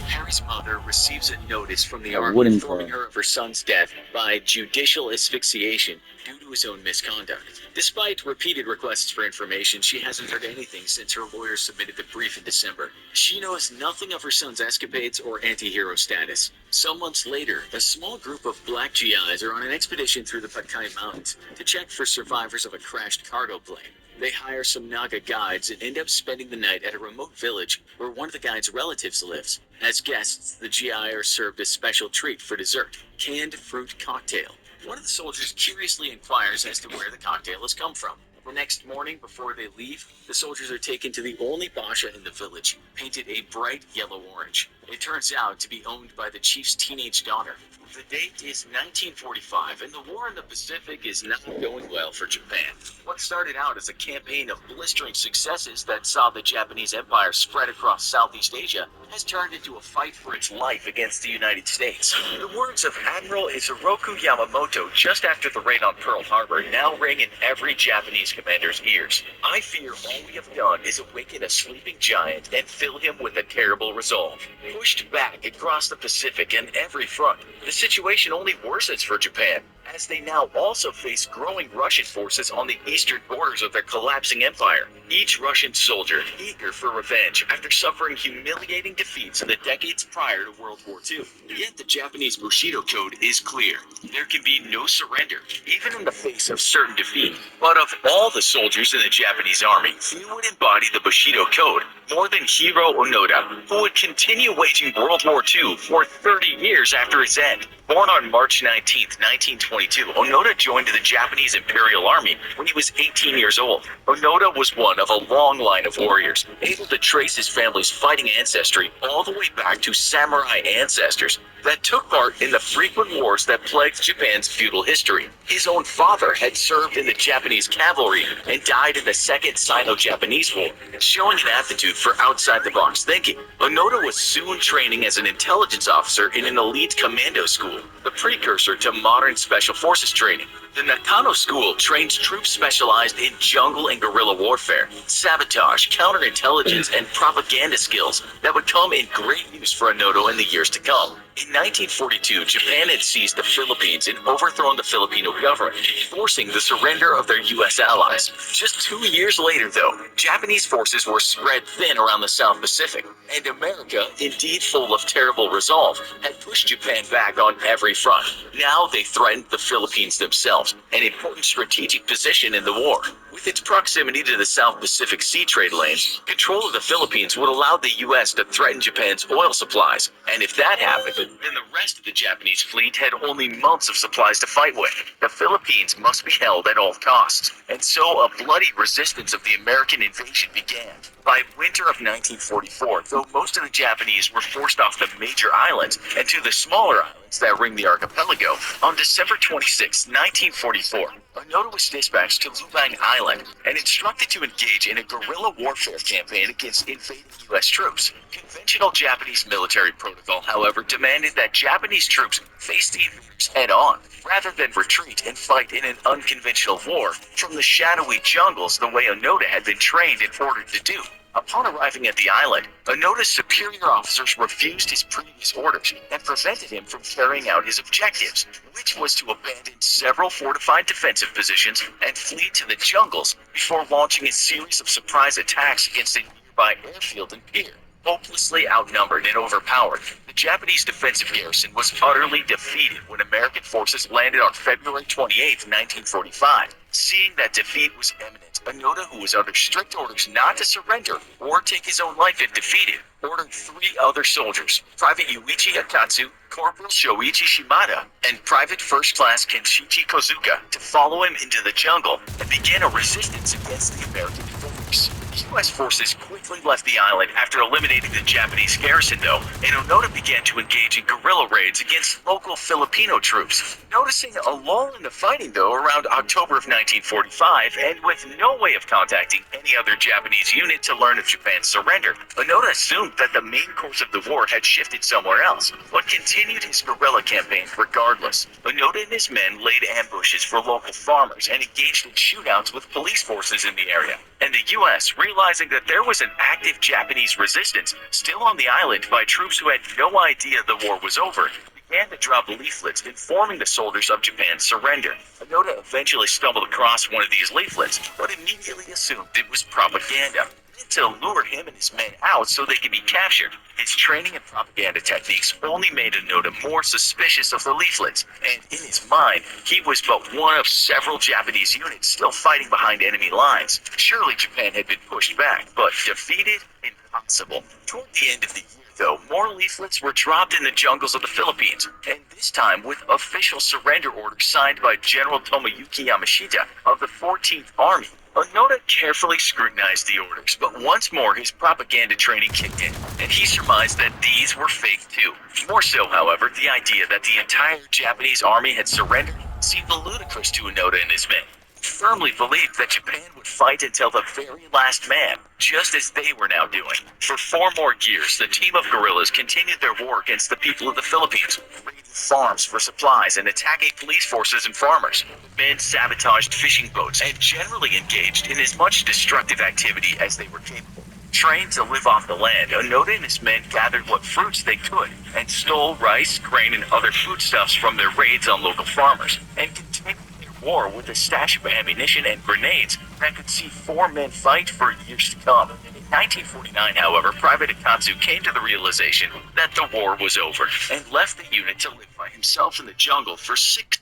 Harry's mother receives a notice from the army wooden informing club. her of her son's death by judicial asphyxiation due to his own misconduct. Despite repeated requests for information, she hasn't heard anything since her lawyer submitted the brief in December. She knows nothing of her son's escapades or anti-hero status. Some months later, a small group of black GIs are on an expedition through the Patkai Mountains to check for survivors of a crashed cargo plane. They hire some Naga guides and end up spending the night at a remote village where one of the guides' relatives lives. As guests, the GI are served a special treat for dessert, canned fruit cocktail. One of the soldiers curiously inquires as to where the cocktail has come from. The next morning, before they leave, the soldiers are taken to the only basha in the village, painted a bright yellow-orange. It turns out to be owned by the chief's teenage daughter. The date is 1945, and the war in the Pacific is not going well for Japan. What started out as a campaign of blistering successes that saw the Japanese Empire spread across Southeast Asia has turned into a fight for its life against the United States. The words of Admiral Isoroku Yamamoto just after the raid on Pearl Harbor now ring in every Japanese commander's ears. I fear all we have done is awaken a sleeping giant and fill him with a terrible resolve. Pushed back across the Pacific and every front, the situation only worsens for Japan, as they now also face growing Russian forces on the eastern borders of their collapsing empire. Each Russian soldier eager for revenge after suffering humiliating defeats in the decades prior to World War II. Yet the Japanese Bushido Code is clear. There can be no surrender, even in the face of certain defeat. But of all the soldiers in the Japanese army, few would embody the Bushido Code more than Hiro Onoda, who would continue waging World War II for 30 years after its end. Born on March 19, 1922, Onoda joined the Japanese Imperial Army when he was 18 years old. Onoda was one of a long line of warriors, able to trace his family's fighting ancestry all the way back to samurai ancestors that took part in the frequent wars that plagued Japan's feudal history. His own father had served in the Japanese cavalry and died in the Second Sino-Japanese War, showing an aptitude for outside-the-box thinking. Onoda was soon training as an intelligence officer in an elite commando school, the precursor to modern special forces training. The Nakano School trains troops specialized in jungle and guerrilla warfare, sabotage, counterintelligence, and propaganda skills that would come in great use for Onoda in the years to come. In 1942, Japan had seized the Philippines and overthrown the Filipino government, forcing the surrender of their U.S. allies. Just 2 years later, though, Japanese forces were spread thin around the South Pacific, and America, indeed full of terrible resolve, had pushed Japan back on every front. Now they threatened the Philippines themselves, an important strategic position in the war. With its proximity to the South Pacific sea trade lanes, control of the Philippines would allow the U.S. to threaten Japan's oil supplies, and if that happened, then the rest of the Japanese fleet had only months of supplies to fight with. The Philippines must be held at all costs, and so a bloody resistance of the American invasion began. By winter of 1944, though most of the Japanese were forced off the major islands and to the smaller islands that ring the archipelago, on December 26, 1944, Onoda was dispatched to Lubang Island and instructed to engage in a guerrilla warfare campaign against invading U.S. troops. Conventional Japanese military protocol, however, demanded that Japanese troops face the invaders head-on, rather than retreat and fight in an unconventional war from the shadowy jungles the way Onoda had been trained and ordered to do. Upon arriving at the island, Onoda's superior officers refused his previous orders and prevented him from carrying out his objectives, which was to abandon several fortified defensive positions and flee to the jungles before launching a series of surprise attacks against a nearby airfield and pier. Hopelessly outnumbered and overpowered, the Japanese defensive garrison was utterly defeated when American forces landed on February 28, 1945. Seeing that defeat was imminent, Onoda, who was under strict orders not to surrender or take his own life if defeated, ordered 3 other soldiers, Private Yuichi Akatsu, Corporal Shoichi Shimada, and Private First Class Kenshichi Kozuka, to follow him into the jungle and begin a resistance against the American force. U.S. forces quickly left the island after eliminating the Japanese garrison, though, and Onoda began to engage in guerrilla raids against local Filipino troops. Noticing a lull in the fighting, though, around October of 1945, and with no way of contacting any other Japanese unit to learn of Japan's surrender, Onoda assumed that the main course of the war had shifted somewhere else, but continued his guerrilla campaign regardless. Onoda and his men laid ambushes for local farmers and engaged in shootouts with police forces in the area, and the U.S., realizing that there was an active Japanese resistance still on the island by troops who had no idea the war was over, began to drop leaflets informing the soldiers of Japan's surrender. Onoda eventually stumbled across one of these leaflets, but immediately assumed it was propaganda, meant to lure him and his men out so they could be captured. His training and propaganda techniques only made Onoda more suspicious of the leaflets, and in his mind, he was but one of several Japanese units still fighting behind enemy lines. Surely Japan had been pushed back, but defeated? Impossible. Toward the end of the year, though, more leaflets were dropped in the jungles of the Philippines, and this time with official surrender orders signed by General Tomoyuki Yamashita of the 14th Army. Onoda carefully scrutinized the orders, but once more his propaganda training kicked in, and he surmised that these were fake too. More so, however, the idea that the entire Japanese army had surrendered seemed ludicrous to Onoda and his men. He firmly believed that Japan would fight until the very last man, just as they were now doing. For 4 more years, the team of guerrillas continued their war against the people of the Philippines, raiding farms for supplies and attacking police forces and farmers. Men sabotaged fishing boats and generally engaged in as much destructive activity as they were capable. Trained to live off the land, Onoda and his men gathered what fruits they could and stole rice, grain, and other foodstuffs from their raids on local farmers, and continued their war with a stash of ammunition and grenades that could see 4 men fight for years to come. In 1949, however, Private Akatsu came to the realization that the war was over and left the unit to live by himself in the jungle for 6.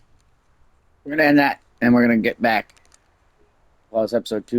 We're going to end that, and we're going to get back. Well, it's episode 2.